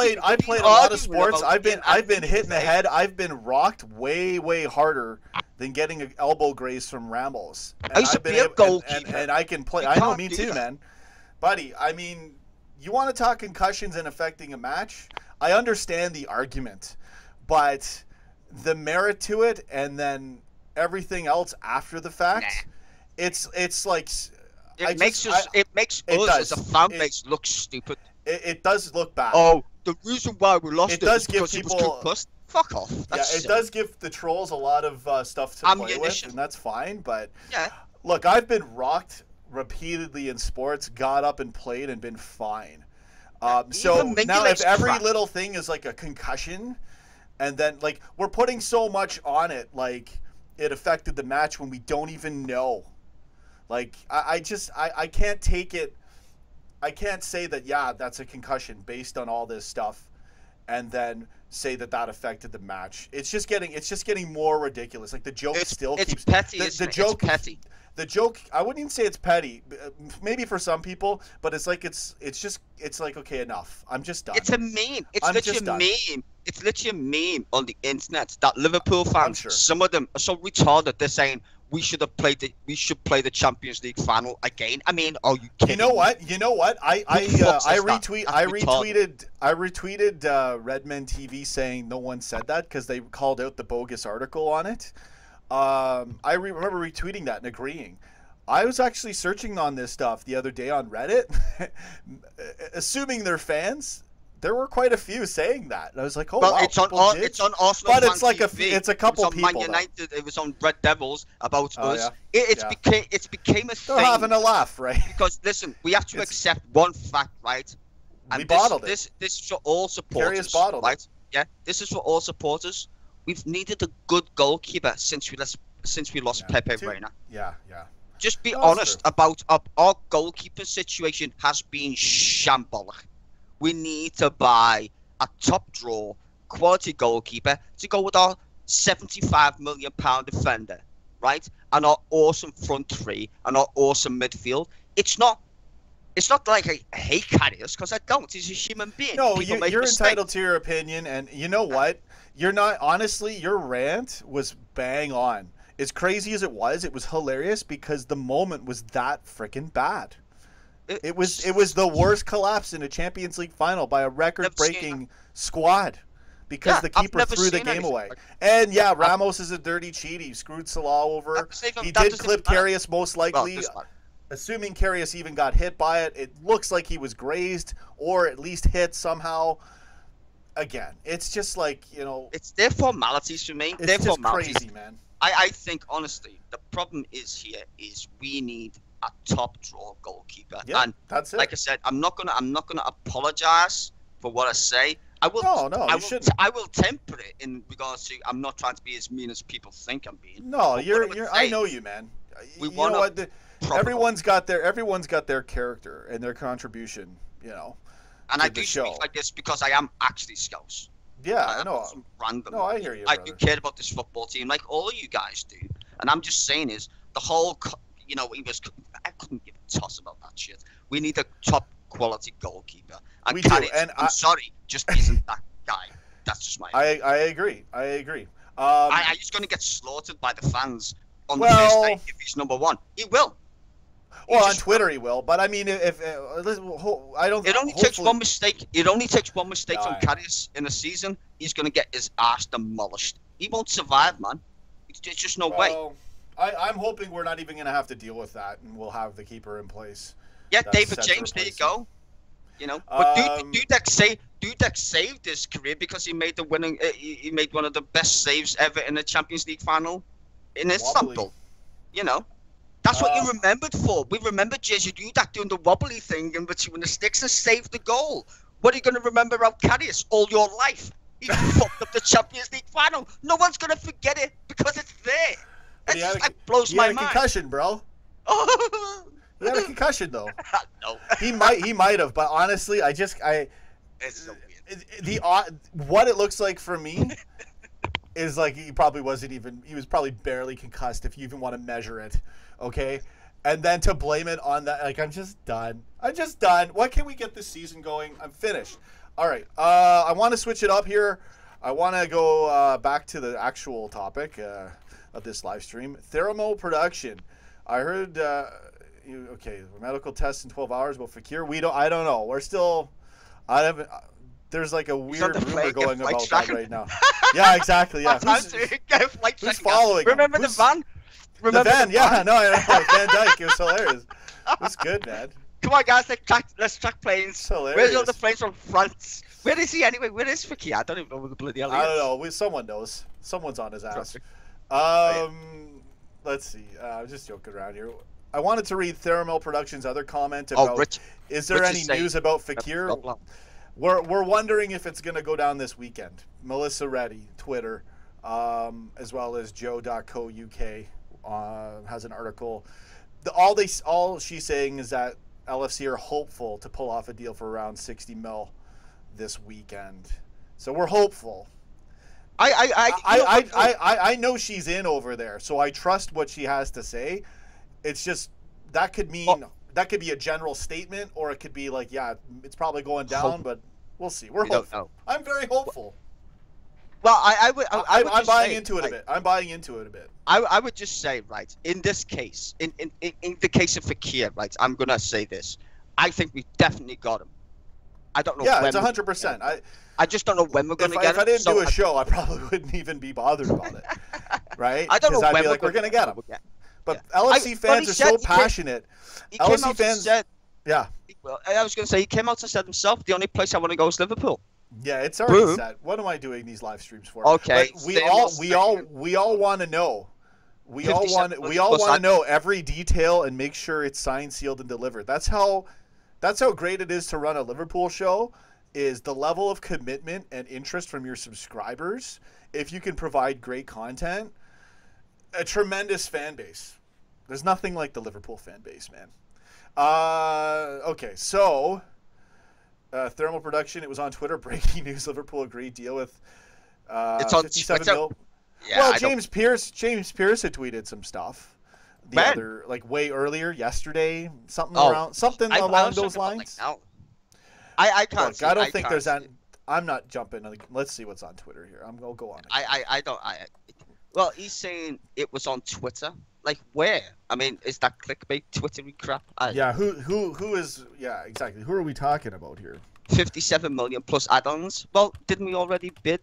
played a lot of Arguing sports. about I've been getting hit in the anything. head. I've been rocked way harder than getting an elbow graze from Ramos. And I used to I've been be a able- goalkeeper. and I can play. You I know, can't me do too, that. man. Buddy, I mean, you want to talk concussions and affecting a match? I understand the argument, but the merit to it, and then everything else after the fact, it's like. It makes us it as a does. fan base look stupid. It does look bad. Oh, the reason why we lost It it does is give because he was people- concussed. Fuck off. Yeah, That's it silly. does give the trolls a lot of stuff to play with, Ammunition. and that's fine. But Yeah. look, I've been rocked repeatedly in sports, got up and played, and been fine. So Even now, if Mingulate's every crap. little thing is like a concussion, and then like we're putting so much on it, like it affected the match when we don't even know. Like I can't take it. I can't say that that's a concussion based on all this stuff, and then say that affected the match. It's just getting more ridiculous. Like the joke It's keeps petty, the isn't it? joke. It's petty. The joke, I wouldn't even say it's petty. Maybe for some people, but it's like it's like, okay, enough. I'm just done. It's a meme. It's I'm literally just a done. meme. It's literally a meme on the internet that Liverpool fans, sure. some of them are so retarded. They're saying we should play the Champions League final again. I mean, are you kidding? You know what? I retweeted Redmen TV saying no one said that because they called out the bogus article on it. I remember retweeting that and agreeing. I was actually searching on this stuff the other day on Reddit, assuming they're fans. There were quite a few saying that. And I was like, "Oh, well, wow, it's on Arsenal, but it's like TV. it's a couple it was on people. Man United. It was on Red Devils about us. Yeah. It became a They're thing. having a laugh, right? Because listen, we have to accept one fact, right? And we bottled it. This is for all supporters, Karius bottled right? it. Yeah, this is for all supporters. We've needed a good goalkeeper since we lost Pepe Reina. Yeah. Just be That's honest true. about our goalkeeper situation has been shambolic. We need to buy a top draw quality goalkeeper to go with our £75 million defender, right? And our awesome front three and our awesome midfield. It's not like I hate Karius, because I don't. He's a human being. No, People you're make mistakes. entitled to your opinion, and you know what? You're not. Honestly, your rant was bang on. As crazy as it was hilarious because the moment was that freaking bad. It was the worst collapse in a Champions League final by a record-breaking squad because the keeper threw the game away. And yeah, Ramos is a dirty cheat. He screwed Salah over. He did clip Karius most likely. Assuming Karius even got hit by it, it looks like he was grazed or at least hit somehow. Again, it's just like, it's their formalities for me. It's just crazy, man. I think, honestly, the problem is we need a top draw goalkeeper. Yeah, and that's it. Like I said, I'm not gonna apologize for what I say. I will. You shouldn't. I will temper it in regards to I'm not trying to be as mean as people think I'm being. No, I know you, man. You know what? Everyone's got their character and their contribution. And I do speak like this because I am actually Scouse. Yeah, I know. Random. No, I hear you. I do care about this football team, like all of you guys do. And I'm just saying the whole, I couldn't give a toss about that shit. We need a top quality goalkeeper. And we do. And I'm sorry, just isn't that guy. That's just my opinion. I agree. He's going to get slaughtered by the fans on the first day if he's number one. He will. Well, on Twitter he will, but I mean, if I don't. It only takes one mistake. It only takes one mistake from Karius in a season. He's gonna get his ass demolished. He won't survive, man. There's just no way. I'm hoping we're not even gonna have to deal with that, and we'll have the keeper in place. Yeah, David James. There you go. But Dudek saved his career because he made he made one of the best saves ever in a Champions League final in Istanbul. That's what you're remembered for. We remember Jerzy Dudek doing the wobbly thing in between the sticks and saved the goal. What are you going to remember about Karius all your life? He fucked up the Champions League final. No one's going to forget it because it's there. That blows my mind. He had a concussion, bro. He had a concussion, though. No. He might have, but honestly, it's so weird. What it looks like for me is like he was probably barely concussed if you even want to measure it. Okay, and then to blame it on that, like I'm just done. Why can't we get this season going? I'm finished. All right, I want to switch it up here. I want to go back to the actual topic of this live stream. Thermo production. I heard. Medical test in 12 hours about Fekir. I don't know. We're still. There's like a weird rumor going about that right now. Yeah, exactly. Yeah. Who's following? Remember the van? The van, yeah, no, Van Dyke, it was hilarious. It was good, man. Come on, guys, let's track planes. It's hilarious. Where's all the planes from France? Where is he anyway? Where is Fekir? I don't even know where the bloody hell he is. I don't know. Someone knows. Someone's on his ass. Let's see. I'm just joking around here. I wanted to read Theramel Productions' other comment about. Is there any news about Fekir? We're wondering if it's going to go down this weekend. Melissa Reddy, Twitter, as well as Joe.co.uk. Has an article. All she's saying is that LFC are hopeful to pull off a deal for around 60 mil this weekend. So we're hopeful. I know she's in over there, so I trust what she has to say. It's just that could mean that could be a general statement, or it could be like, yeah, it's probably going down, but we'll see. We're hopeful. I'm very hopeful. Well, I'm buying into it a bit. I'm buying into it a bit. I would just say, right, in this case, in the case of Fekir, right, I'm gonna say this. I think we've definitely got him. I don't know. Yeah, it's 100%. I just don't know when we're gonna get him. If I didn't do a show, I probably wouldn't even be bothered about it. right? I don't know Because I'd when be like, we're gonna get him. Yeah. But Yeah. LFC fans are so passionate. He LFC came out fans, and said, yeah. well, I was going to say, he came out and said himself, the only place I want to go is Liverpool. Yeah, it's already Boom. set. What am I doing these live streams for? Okay. But we all want to know. We all want to know every detail and make sure it's signed, sealed, and delivered. That's how great it is to run a Liverpool show. Is the level of commitment and interest from your subscribers. If you can provide great content, a tremendous fan base. There's nothing like the Liverpool fan base, man. Okay, so thermal production. It was on Twitter. Breaking news: Liverpool agreed deal with it's on 57 Twitter. mil. Yeah, well, James Pierce had tweeted some stuff. When? Like way earlier, yesterday, something along those lines. I can't. Look, I don't think there's that. I'm not jumping. Let's see what's on Twitter here. I'll go on. I don't. Well, he's saying it was on Twitter. Like where? I mean, is that clickbait, Twittery crap? Yeah. Who is? Yeah, exactly. Who are we talking about here? 57 million plus add-ons. Well, didn't we already bid?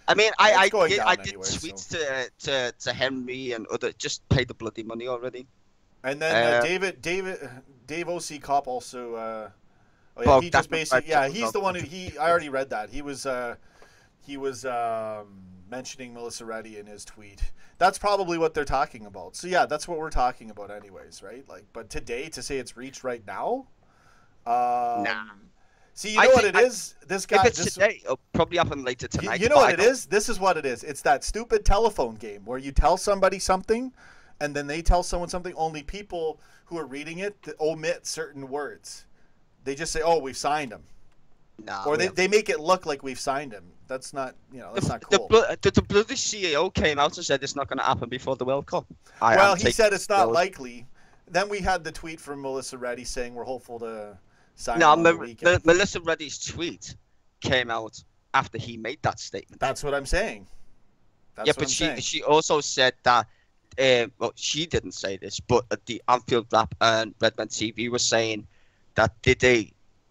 I mean, I did tweet to Henry and other, just pay the bloody money already. And then Dave O.C. Kopp also. He just basically he's the one who I already read that. He was mentioning Melissa Reddy in his tweet. That's probably what they're talking about. So yeah, that's what we're talking about anyways, right? Like, but today to say it's reached right now, nah. See, you know what it is? This guy. If it's today, it'll probably happen later tonight. You know what it is? This is what it is. It's that stupid telephone game where you tell somebody something, and then they tell someone something. Only people who are reading it omit certain words. They just say, "Oh, we've signed him," or they make it look like we've signed him. That's not, that's not cool. The bloody CEO came out and said it's not going to happen before the World Cup. He said it's not likely. Then we had the tweet from Melissa Reddy saying we're hopeful to sign him on the weekend. Melissa Reddy's tweet came out after he made that statement. That's what I'm saying. She also said that. Well, she didn't say this, but the Anfield Wrap and Redman TV were saying that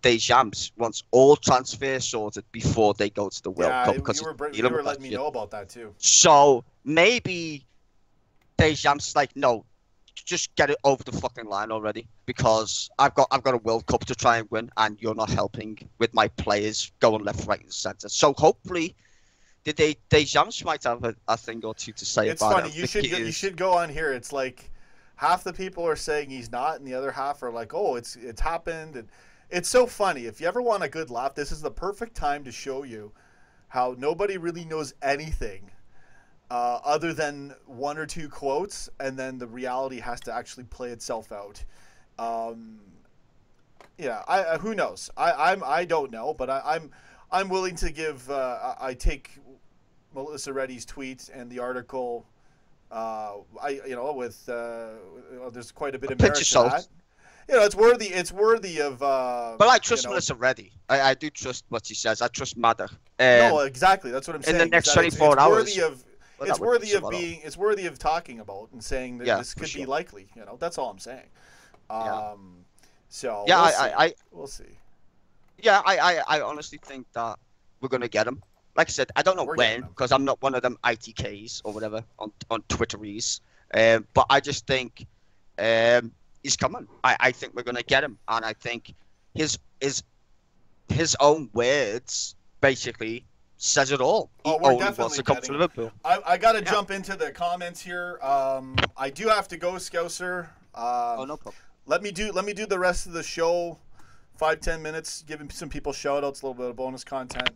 Deschamps wants all transfers sorted before they go to the World Cup. Because you were letting me know about that too. So maybe Deschamps like, no, just get it over the fucking line already, because I've got a World Cup to try and win, and you're not helping with my players going left, right, and centre. So hopefully, Deschamps might have a thing or two to say about it. It's funny. You should go on here. It's like half the people are saying he's not, and the other half are like, oh, it's happened. And it's so funny. If you ever want a good laugh, this is the perfect time to show you how nobody really knows anything other than one or two quotes, and then the reality has to actually play itself out. Who knows? I don't know, but I'm willing to give. I take Melissa Reddy's tweet and the article. There's quite a bit of merit to that. It's worthy. It's worthy of. But I trust Melissa Reddy. I do trust what she says. I trust Mather. No, exactly. That's what I'm saying. In the next 24 hours. It's worthy of talking about and saying that this could be likely. That's all I'm saying. So we'll see. Yeah, I honestly think that we're gonna get him. Like I said, I don't know when, because I'm not one of them ITKs or whatever on Twitteries. But I just think he's coming. I think we're gonna get him, and I think his own words basically says it all. We're definitely wants to come to Liverpool. I got to jump into the comments here. I do have to go, Scouser. No problem. Let me do the rest of the show. 5-10 minutes, giving some people shout outs, a little bit of bonus content.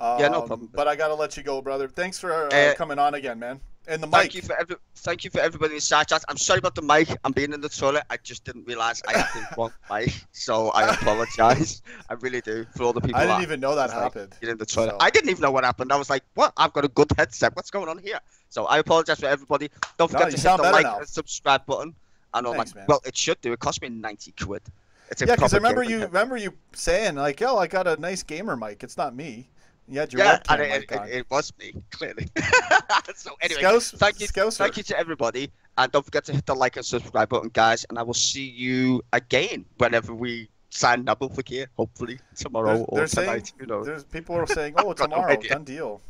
No problem. But I gotta let you go, brother. Thanks for coming on again, man. And the mic. Thank you for everybody in the chat. I'm sorry about the mic. I'm being in the toilet. I just didn't realize I had the wrong mic, so I apologize. I really do for all the people. I didn't even know that happened. Like, in the toilet. I didn't even know what happened. I was like, "What? I've got a good headset. What's going on here?" So I apologize for everybody. Don't forget to hit the like and subscribe button. Thanks, man. Well, it should do. It cost me 90 quid. Because I remember you saying like, "Yo, I got a nice gamer mic. It's not me." You had your webcam mic on. It was me, clearly. So anyway, thank you to everybody, and don't forget to hit the like and subscribe button, guys. And I will see you again whenever we sign Nabil Fekir, hopefully tomorrow or tonight. Who knows? People are saying, "Oh, tomorrow, done deal."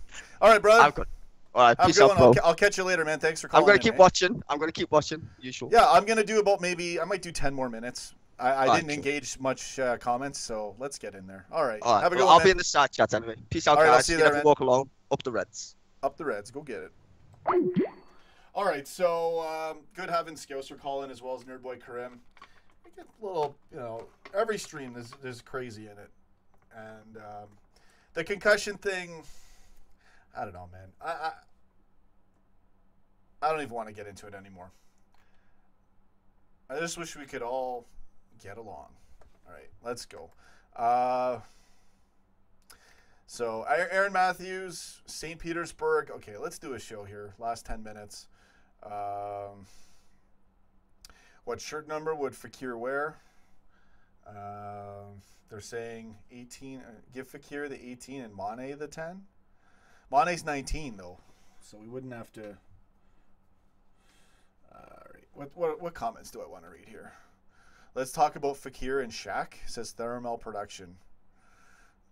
All right, brother. All right, Have a peace good out, one. bro. I'll catch you later, man. Thanks for I'm calling gonna in, keep eh? watching. I'm gonna keep watching. Usual. Yeah, I'm gonna do about maybe I might do 10 more minutes. I All right, didn't cool. engage much comments, so let's get in there. All right. All right. Have a good Well, one, I'll man. be in the side chat anyway. Peace out, All right, I'll guys. see you You there, have to man. walk along. Up the Reds. Up the Reds. Go get it. All right, so good having Scouser call in as well as Nerdboy Karim. I get a little, every stream there's crazy in it. And the concussion thing, I don't know, man. I don't even want to get into it anymore. I just wish we could all get along. All right, let's go. So, Aaron Matthews, St. Petersburg. Okay, let's do a show here. Last 10 minutes. What shirt number would Fekir wear? They're saying 18. Give Fekir the 18 and Mane the 10. Mane's 19, though. So, we wouldn't have to... All right. What comments do I want to read here? Let's talk about Fekir and Shaq, says Theramel Production.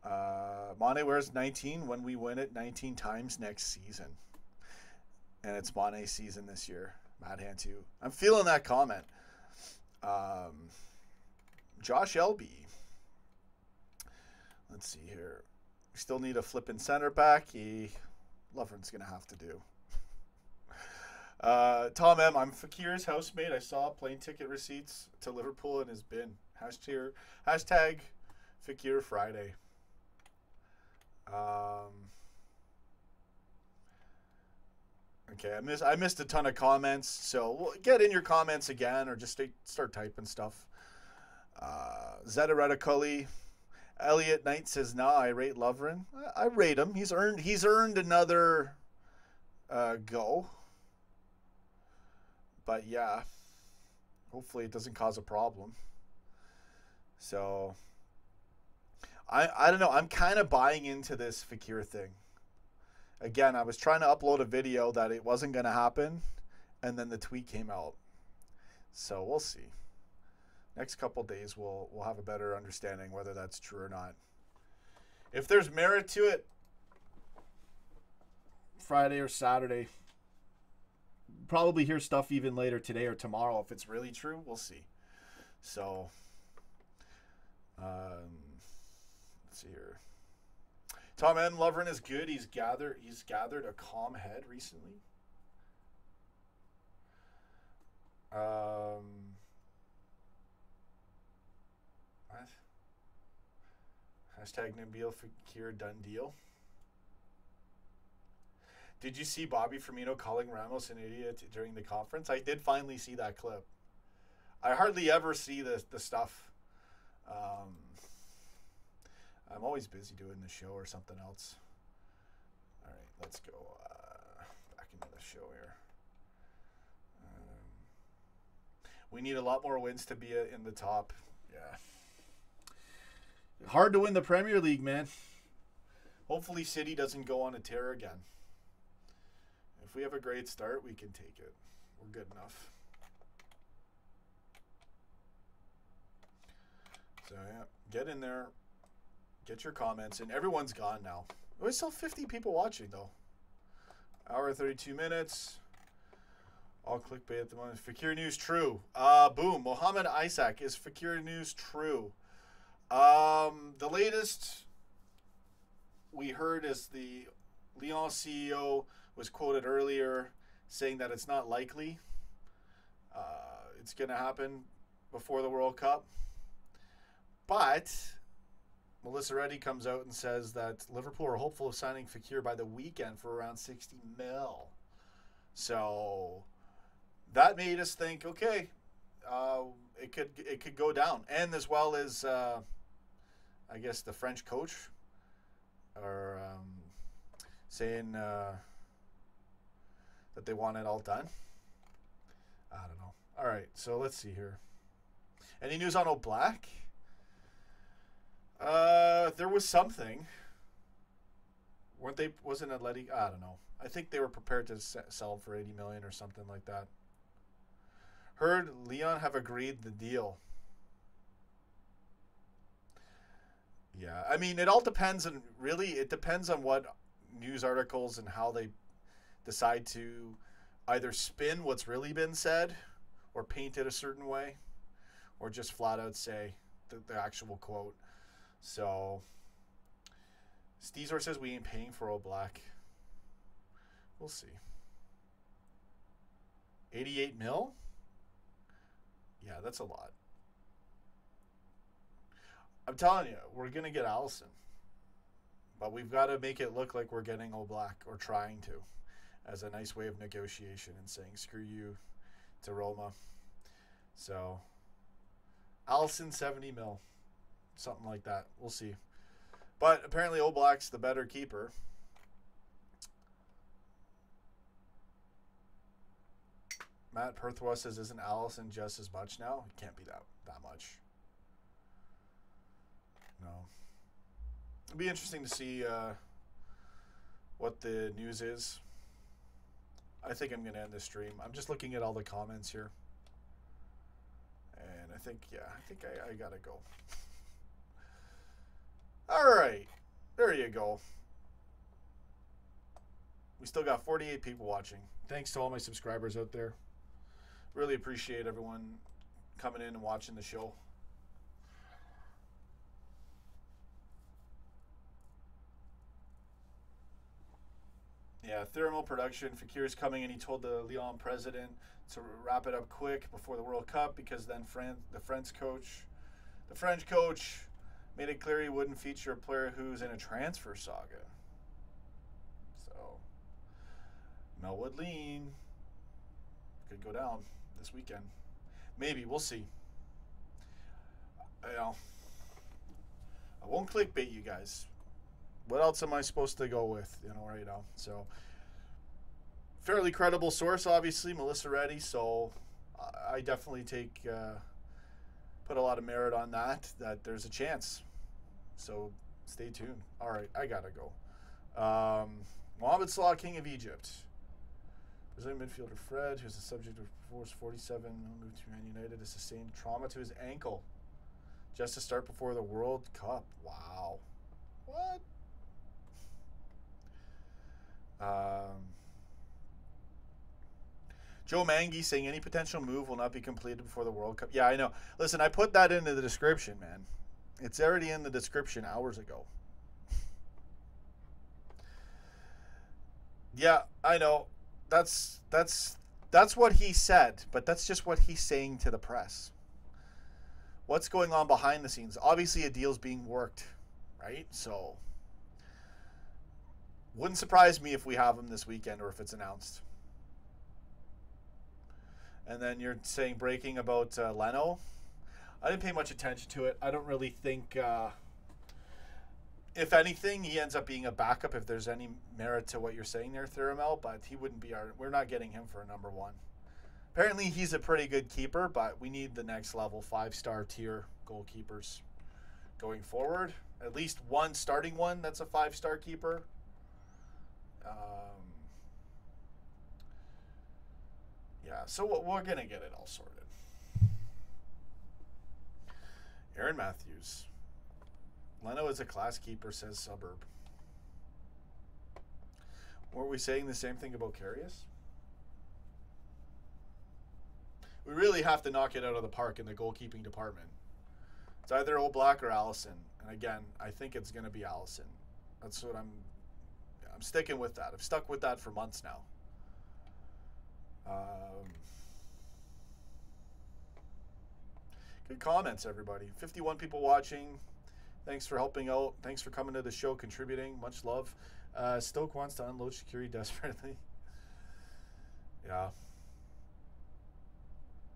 Mane wears 19 when we win it 19 times next season. And it's Mane's season this year. Mad Hand 2. I'm feeling that comment. Josh Elby. Let's see here. We still need a flipping center back. Lovren's going to have to do. Tom M. I'm Fakir's housemate. I saw plane ticket receipts to Liverpool in his bin. Hashtag Fakir Friday. Okay, I missed a ton of comments, so get in your comments again or just start typing stuff. Zedaretta Cully. Elliot Knight says, "Nah, I rate Lovren. I rate him. He's earned another go. But yeah, hopefully it doesn't cause a problem." So I don't know. I'm kind of buying into this Fekir thing. Again, I was trying to upload a video that it wasn't going to happen, and then the tweet came out. So we'll see. Next couple days, we'll have a better understanding whether that's true or not. If there's merit to it, Friday or Saturday. Probably hear stuff even later today or tomorrow. If it's really true, we'll see. So, let's see here. Tom M. Lovren is good. He's gathered a calm head recently. What? Hashtag Nabil Fekir done deal. Did you see Bobby Firmino calling Ramos an idiot during the conference? I did finally see that clip. I hardly ever see the stuff. I'm always busy doing the show or something else. All right, let's go back into the show here. We need a lot more wins to be in the top. Yeah. Hard to win the Premier League, man. Hopefully City doesn't go on a tear again. If we have a great start, we can take it. We're good enough. So, yeah, get in there. Get your comments in. Everyone's gone now. We still 50 people watching, though. Hour 32 minutes. All clickbait at the moment. Fekir news true. Boom. Mohammed Isaac. Is Fekir news true? The latest we heard is the Lyon CEO was quoted earlier saying that it's not likely it's going to happen before the World Cup. But Melissa Reddy comes out and says that Liverpool are hopeful of signing Fekir by the weekend for around 60 mil. So that made us think, okay, it could go down. And as well as, I guess, the French coach are saying that they want it all done. I don't know. All right, so let's see here. Any news on Oblak? There was something. Wasn't Atleti? I don't know. I think they were prepared to sell for 80 million or something like that. Heard Lyon have agreed the deal. Yeah, I mean, it all depends on, really, it depends on what news articles and how they decide to either spin what's really been said or paint it a certain way or just flat out say the actual quote. So Steezor says we ain't paying for Oblak. We'll see. 88 mil? Yeah, that's a lot. I'm telling you, we're going to get Allison. But we've got to make it look like we're getting Oblak, or trying to, as a nice way of negotiation and saying screw you to Roma. So, Allison 70 mil. Something like that. We'll see. But apparently Oblak's the better keeper. Matt Perthwa says, isn't Allison just as much now? It can't be that much. No. It'll be interesting to see what the news is. I think I'm going to end the stream. I'm just looking at all the comments here. And I think, yeah, I got to go. All right. There you go. We still got 48 people watching. Thanks to all my subscribers out there. Really appreciate everyone coming in and watching the show. Yeah, thermal production. Fekir is coming in. He told the Lyon president to wrap it up quick before the World Cup because then the French coach made it clear he wouldn't feature a player who's in a transfer saga. So, Melwood lean could go down this weekend. Maybe. We'll see. I won't clickbait you guys. What else am I supposed to go with, right now? So, fairly credible source, obviously, Melissa Reddy. So, I definitely put a lot of merit on that there's a chance. So, stay tuned. All right, I gotta go. Mohamed Salah, King of Egypt. Brazilian midfielder Fred, who's the subject of Force 47, moved to Man United, has sustained trauma to his ankle just to start before the World Cup. Wow. What? Joe Mangy saying any potential move will not be completed before the World Cup. Yeah, I know. Listen, I put that into the description, man. It's already in the description hours ago. Yeah, I know. That's what he said, but that's just what he's saying to the press. What's going on behind the scenes? Obviously, a deal's being worked, right? So, wouldn't surprise me if we have him this weekend or if it's announced. And then you're saying breaking about Leno. I didn't pay much attention to it. I don't really think, if anything, he ends up being a backup if there's any merit to what you're saying there, Theramel, but he wouldn't be we're not getting him for a number one. Apparently he's a pretty good keeper, but we need the next level 5-star tier goalkeepers going forward. At least one starting one that's a 5-star keeper. Yeah, so we're going to get it all sorted. Aaron Matthews. Leno is a class keeper, says Suburb. Were we saying the same thing about Karius? We really have to knock it out of the park in the goalkeeping department. It's either Oblak or Allison. And again, I think it's going to be Allison. That's what I'm sticking with that. I've stuck with that for months now. Good comments, everybody. 51 people watching. Thanks for helping out. Thanks for coming to the show, contributing. Much love. Stoke wants to unload Shaqiri desperately. Yeah.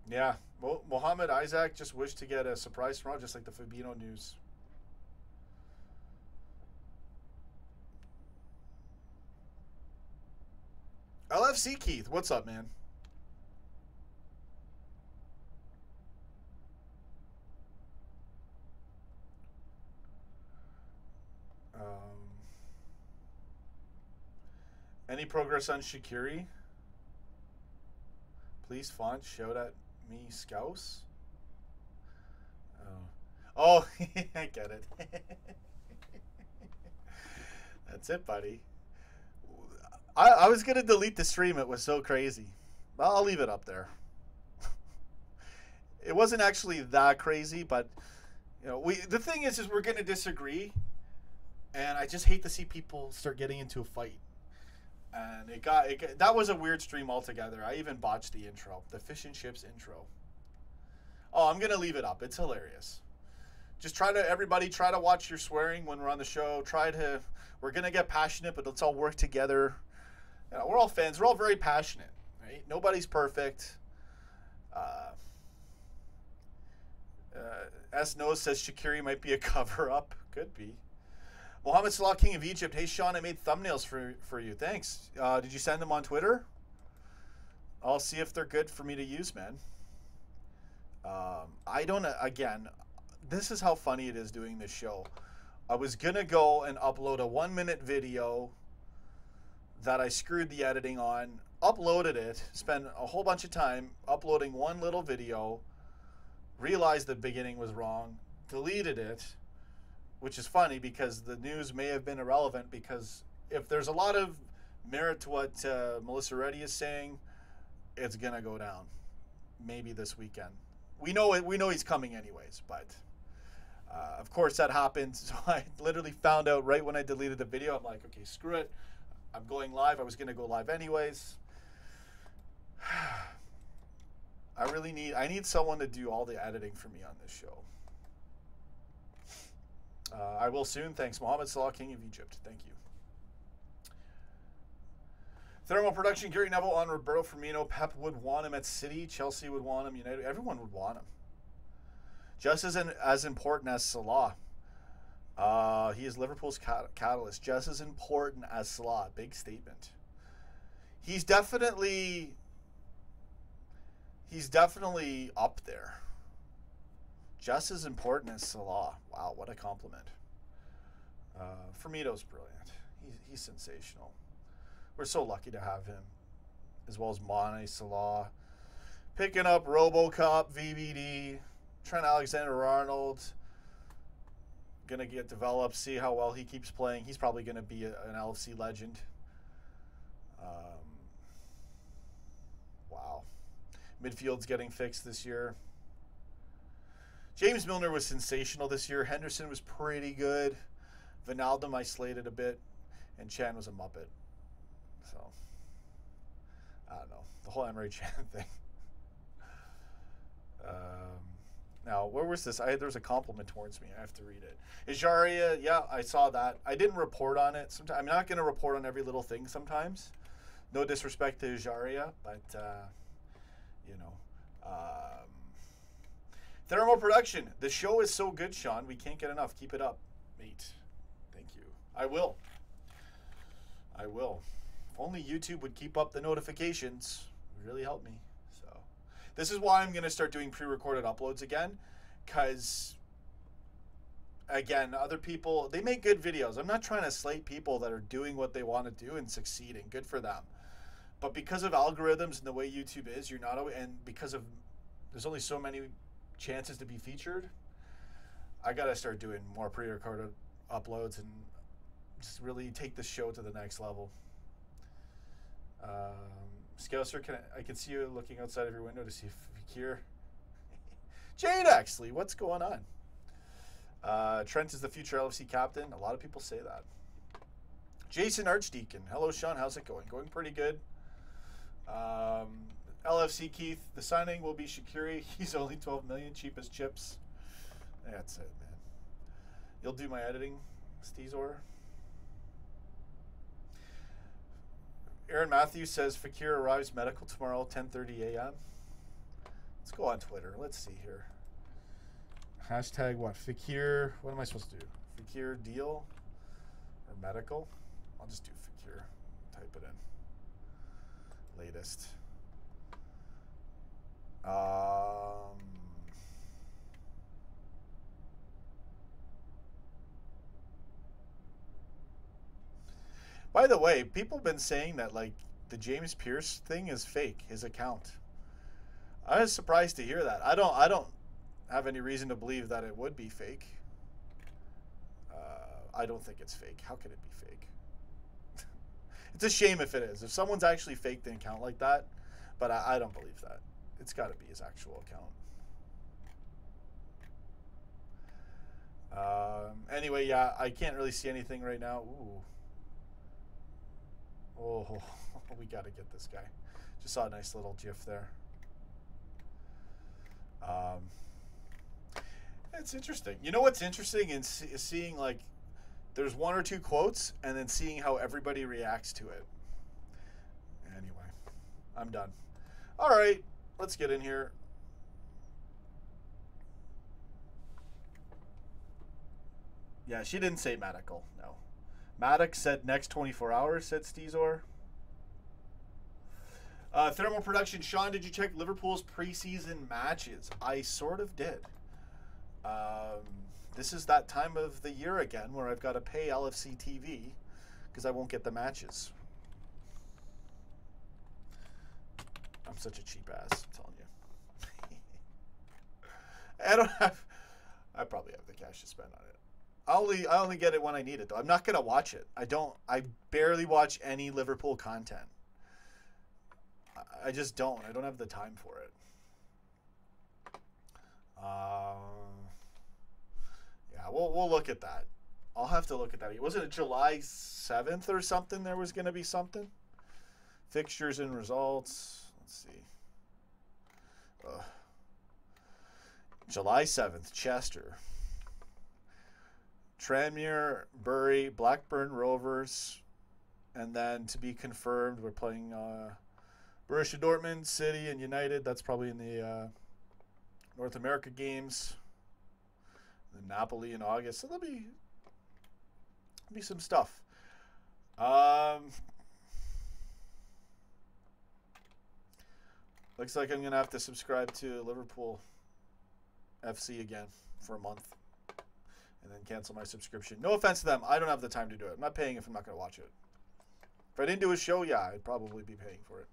Yeah. Mohammed Isaac just wished to get a surprise tomorrow, just like the Fabinho news. LFC Keith, what's up, man? Any progress on Shaqiri? Please, font, shout at me, Scouse. Oh, I get it. That's it, buddy. I was gonna delete the stream. It was so crazy. Well, I'll leave it up there. It wasn't actually that crazy, but you know, the thing is we're gonna disagree, and I just hate to see people start getting into a fight. And that was a weird stream altogether. I even botched the intro, the fish and chips intro. Oh, I'm gonna leave it up. It's hilarious. Just everybody try to watch your swearing when we're on the show. We're gonna get passionate, but let's all work together. You know, we're all fans. We're all very passionate, right? Nobody's perfect. S. Nose says Shaqiri might be a cover-up. Could be. Mohammed Salah, King of Egypt. Hey, Sean, I made thumbnails for you. Thanks. Did you send them on Twitter? I'll see if they're good for me to use, man. I don't... Again, this is how funny it is doing this show. I was going to go and upload a 1-minute video that I screwed the editing on, uploaded it, spent a whole bunch of time uploading one little video, realized the beginning was wrong, deleted it, which is funny because the news may have been irrelevant, because if there's a lot of merit to what Melissa Reddy is saying, it's going to go down maybe this weekend. We know he's coming anyways, but of course that happened. So I literally found out right when I deleted the video. I'm like, okay, screw it. I'm going live. I was going to go live anyways. I need someone to do all the editing for me on this show. I will soon. Thanks, Mohammed Salah, King of Egypt. Thank you. Thermal Production, Gary Neville on Roberto Firmino. Pep would want him at City. Chelsea would want him. United. Everyone would want him. Just as important as Salah. He is Liverpool's catalyst. Just as important as Salah. Big statement. He's definitely up there. Just as important as Salah. Wow, what a compliment. Firmino's brilliant. He's sensational. We're so lucky to have him, as well as Mane, Salah. Picking up RoboCop, VVD, Trent Alexander-Arnold. Going to get developed, see how well he keeps playing. He's probably going to be an LFC legend. Wow. Midfield's getting fixed this year. James Milner was sensational this year. Henderson was pretty good. Wijnaldum I slated a bit. And Chan was a muppet. So, I don't know. The whole Emery Chan thing. Now, where was this? There was a compliment towards me. I have to read it. Ijaria, yeah, I saw that. I didn't report on it. Sometimes I'm not going to report on every little thing sometimes. No disrespect to Ijaria, but, you know. Thermal Production. The show is so good, Sean. We can't get enough. Keep it up, mate. Thank you. I will. I will. If only YouTube would keep up the notifications. It would really help me. So, this is why I'm going to start doing pre-recorded uploads again. Because, again, other people, they make good videos. I'm not trying to slate people that are doing what they want to do and succeeding. Good for them. But because of algorithms and the way YouTube is, you're not, and because of, there's only so many chances to be featured, I gotta start doing more pre-recorded uploads and just really take the show to the next level. Scouser, I can see you looking outside of your window to see if Fekir. Jade, actually, what's going on? Trent is the future LFC captain. A lot of people say that. Jason Archdeacon, hello Sean, how's it going? Going pretty good. LFC Keith, the signing will be Shaqiri. He's only 12 million, cheapest chips. That's it, man. You'll do my editing, Steezor. Aaron Matthews says Fekir arrives medical tomorrow, 10:30 a.m. Let's go on Twitter. Let's see here. Hashtag what? Fekir. What am I supposed to do? Fekir deal or medical? I'll just do Fekir. Type it in. Latest. By the way, people have been saying that like the James Pierce thing is fake, his account. I was surprised to hear that. I don't have any reason to believe that it would be fake. I don't think it's fake. How could it be fake? It's a shame if it is. If someone's actually faked an account like that, but I don't believe that. It's got to be his actual account. Anyway, yeah, I can't really see anything right now. Ooh. Oh, we got to get this guy. Just saw a nice little GIF there. It's interesting. You know what's interesting is seeing, like, there's one or two quotes and then seeing how everybody reacts to it. Anyway, I'm done. All right, let's get in here. Yeah, she didn't say medical, no. Maddox said next 24 hours, said Steezor. Thermal Production. Sean, did you check Liverpool's preseason matches? I sort of did. This is that time of the year again where I've got to pay LFC TV because I won't get the matches. I'm such a cheap ass, I'm telling you. I probably have the cash to spend on it. I only get it when I need it though. I'm not gonna watch it. I barely watch any Liverpool content. I just don't. I don't have the time for it. Yeah, we'll look at that. I'll have to look at that. Wasn't it July 7th or something? There was gonna be something. Fixtures and results. Let's see. July 7th, Chester. Tranmere, Bury, Blackburn Rovers, and then to be confirmed, we're playing Borussia Dortmund, City, and United. That's probably in the North America games. The Napoli in August, so there'll be some stuff. Looks like I'm gonna have to subscribe to Liverpool FC again for a month. And then cancel my subscription. No offense to them. I don't have the time to do it. I'm not paying if I'm not going to watch it. If I didn't do a show, yeah, I'd probably be paying for it.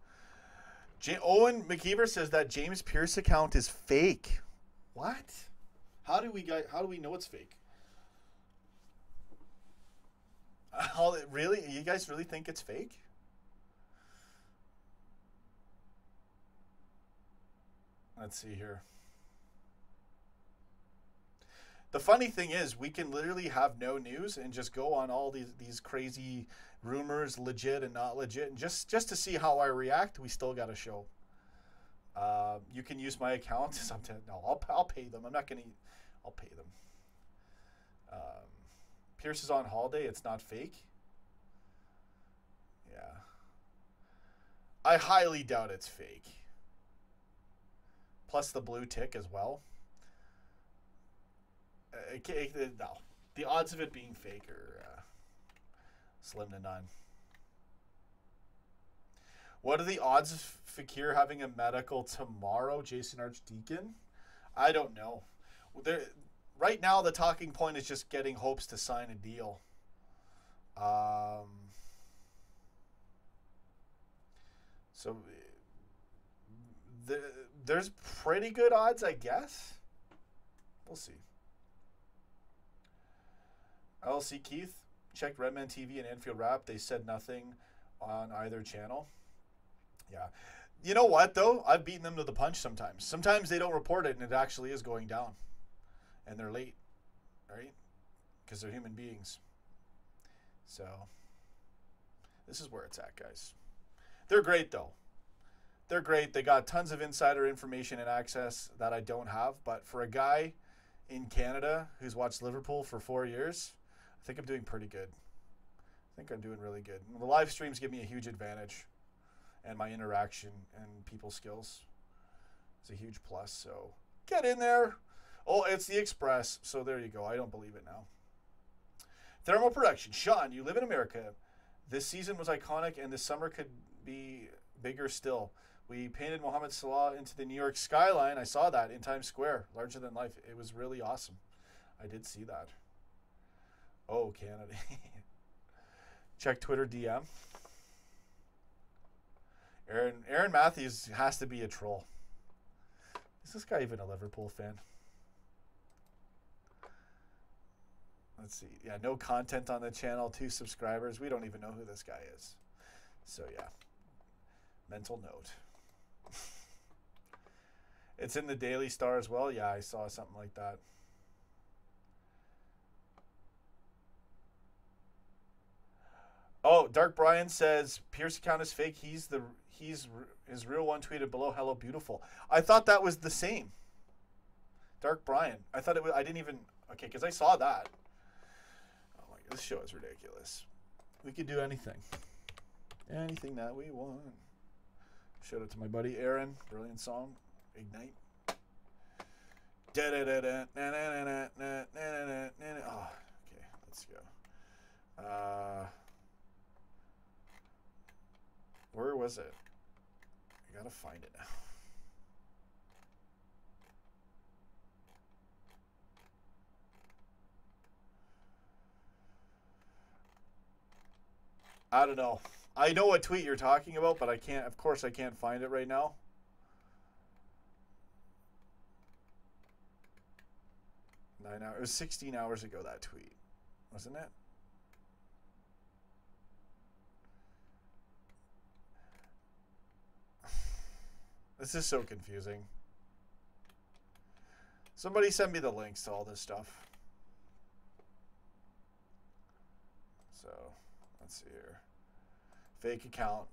Owen McKeever says that James Pierce account is fake. What? How do we know it's fake? Really? You guys really think it's fake? Let's see here. The funny thing is, we can literally have no news and just go on all these crazy rumors, legit and not legit, and just to see how I react, we still got a show. You can use my account. Sometimes no, I'll pay them. I'm not gonna. I'll pay them. Pierce is on holiday. It's not fake. Yeah. I highly doubt it's fake. Plus the blue tick as well. No, the odds of it being fake are slim to none. What are the odds of Fekir having a medical tomorrow, Jason Archdeacon? I don't know. Right now, the talking point is just getting hopes to sign a deal. So there's pretty good odds, I guess. We'll see. LC Keith, checked Redman TV and Anfield Rap. They said nothing on either channel. Yeah. You know what, though? I've beaten them to the punch sometimes. Sometimes they don't report it, and it actually is going down. And they're late, right? Because they're human beings. So, this is where it's at, guys. They're great, though. They're great. They got tons of insider information and access that I don't have. But for a guy in Canada who's watched Liverpool for 4 years, I think I'm doing pretty good. I think I'm doing really good. The live streams give me a huge advantage, and my interaction and people skills is a huge plus. So get in there. Oh, it's the Express. So there you go. I don't believe it now. Thermal Production. Sean, you live in America. This season was iconic, and this summer could be bigger still. We painted Mohamed Salah into the New York skyline. I saw that in Times Square, larger than life. It was really awesome. I did see that. Oh, Canada. Check Twitter DM. Aaron Matthews has to be a troll. Is this guy even a Liverpool fan? Let's see. Yeah, no content on the channel, 2 subscribers. We don't even know who this guy is. So yeah, mental note. It's in the Daily Star as well. Yeah, I saw something like that. Oh, Dark Brian says Pierce account is fake. His real one tweeted below. Hello, beautiful. I thought that was the same. Dark Brian. I thought it was. I didn't even. Okay, because I saw that. Oh my God, this show is ridiculous. We could do anything. Anything that we want. Shout out to my buddy Aaron. Brilliant song. Ignite. Oh, okay. Let's go. Where was it? I gotta find it now. I don't know. I know what tweet you're talking about, but I can't. Of course, I can't find it right now. It was 16 hours ago, that tweet, wasn't it? This is so confusing. Somebody send me the links to all this stuff. So, let's see here. Fake account.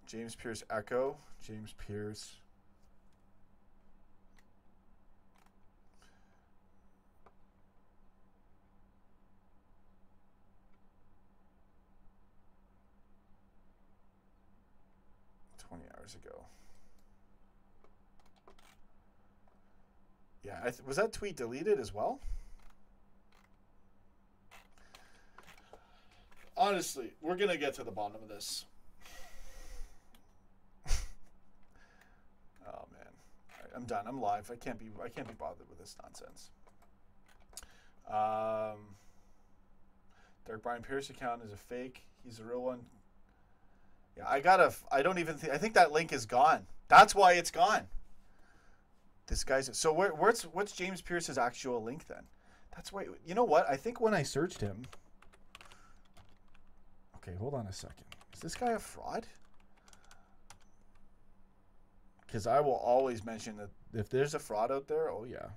James Pierce Echo. James Pierce. Ago. Yeah, was that tweet deleted as well? Honestly, we're gonna get to the bottom of this. Oh man, I'm done. I'm live. I can't be bothered with this nonsense. Dark Brian Pierce account is a fake. He's a real one. Yeah, I don't even think, I think that link is gone. That's why it's gone. This guy's, so what's James Pierce's actual link then? That's why, you know what? I think when I searched him, okay, hold on a second. Is this guy a fraud? Because I will always mention that if there's a fraud out there, oh yeah.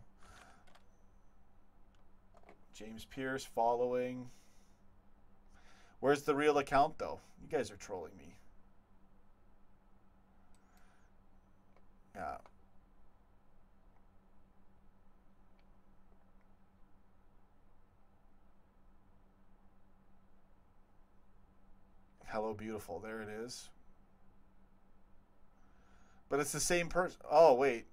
James Pierce following. Where's the real account though? You guys are trolling me. Yeah. Hello, beautiful. There it is. But it's the same person. Oh, wait.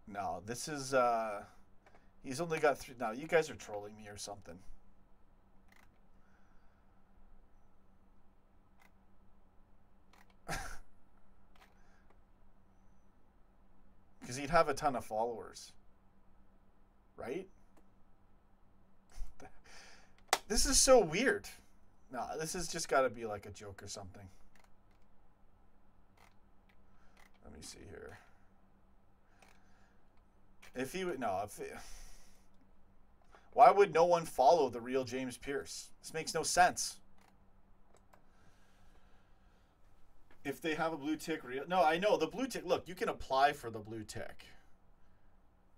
No, this is, he's only got 3. No, you guys are trolling me or something. Because he'd have a ton of followers. Right? This is so weird. No, this has just got to be like a joke or something. Let me see here. If he would, no, if it, why would no one follow the real James Pierce? This makes no sense. If they have a blue tick, no, I know the blue tick. Look, you can apply for the blue tick.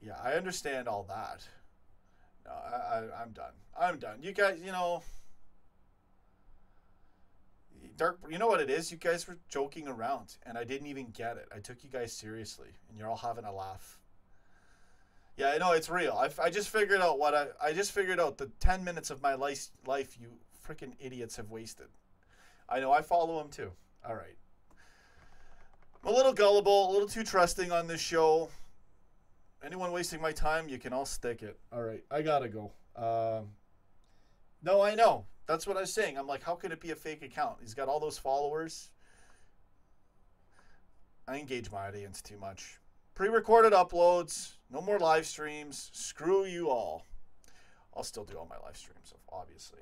Yeah, I understand all that. No, I'm done. I'm done. You guys, you know, Dark. You know what it is? You guys were joking around, and I didn't even get it. I took you guys seriously, and you're all having a laugh. Yeah, I know it's real. I just figured out what I just figured out the 10 minutes of my life you freaking idiots have wasted. I know I follow him too. All right. I'm a little gullible, a little too trusting on this show. Anyone wasting my time, you can all stick it. All right, I gotta go. No, I know. That's what I was saying. I'm like, how could it be a fake account? He's got all those followers. I engage my audience too much. Pre-recorded uploads. No more live streams. Screw you all. I'll still do all my live streams, obviously.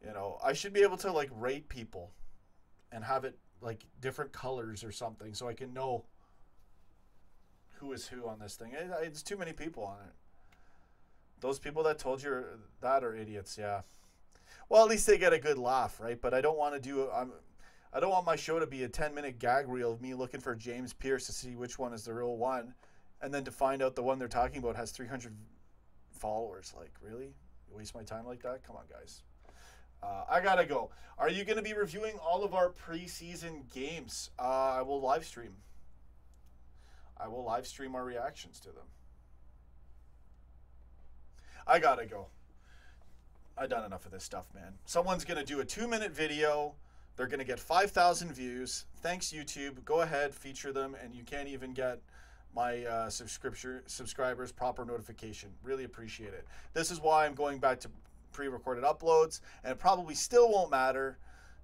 You know, I should be able to like rate people and have it like different colors or something so I can know. who is who on this thing. It's too many people on it. Those people that told you that are idiots, yeah. Well, at least they get a good laugh, right? But I don't want to do... I don't want my show to be a 10-minute gag reel of me looking for James Pierce to see which one is the real one, and then to find out the one they're talking about has 300 followers. Like, really? You waste my time like that? Come on, guys. I gotta go. Are you going to be reviewing all of our preseason games? I will live stream. I will live stream our reactions to them. I gotta go. I've done enough of this stuff, man. Someone's going to do a 2-minute video. They're going to get 5,000 views. Thanks, YouTube. Go ahead, feature them, and you can't even get my subscribers proper notification. Really appreciate it. This is why I'm going back to pre-recorded uploads, and it probably still won't matter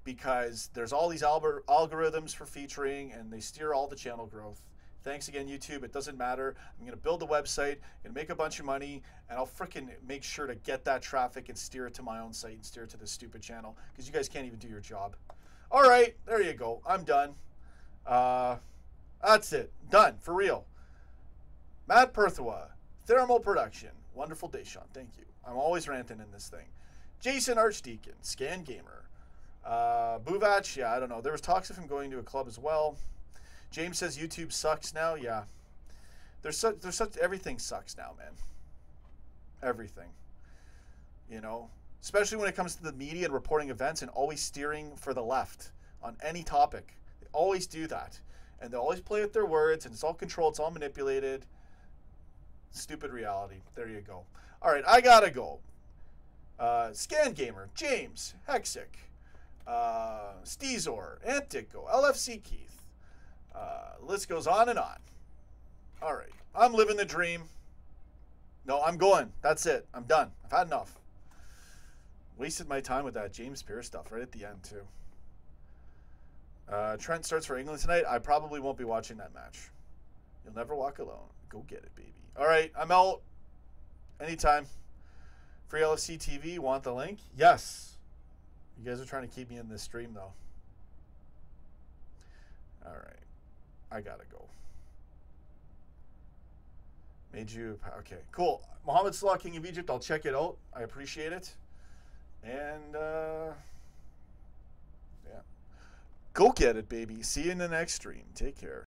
because there's all these algorithms for featuring, and they steer all the channel growth. Thanks again, YouTube. It doesn't matter. I'm going to build a website, going to make a bunch of money, and I'll freaking make sure to get that traffic and steer it to my own site and steer it to this stupid channel because you guys can't even do your job. All right, there you go. I'm done. That's it. Done, for real. Matt Perthwa, Thermal Production. Wonderful day, Sean. Thank you. I'm always ranting in this thing. Jason Archdeacon, Scan Gamer. Buvach, yeah, I don't know. There was talks of him going to a club as well. James says YouTube sucks now. Yeah. There's such everything sucks now, man. Everything. You know, especially when it comes to the media and reporting events and always steering for the left on any topic. They always do that. And they always play with their words, and it's all controlled, it's all manipulated. Stupid reality. There you go. All right, I gotta go. Scan Gamer, James, Hexic, Steezor, Antico, LFC Keith. List goes on and on. All right, I'm living the dream. No, I'm going. That's it. I'm done. I've had enough. Wasted my time with that James Pierce stuff right at the end, too. Trent starts for England tonight. I probably won't be watching that match. You'll never walk alone. Go get it, baby. All right, I'm out. Anytime. Free LFC TV. Want the link? Yes. You guys are trying to keep me in this stream, though. All right. I gotta go. Made you... Okay, cool. Mohammed Salah, King of Egypt. I'll check it out. I appreciate it. And, yeah. Go get it, baby. See you in the next stream. Take care.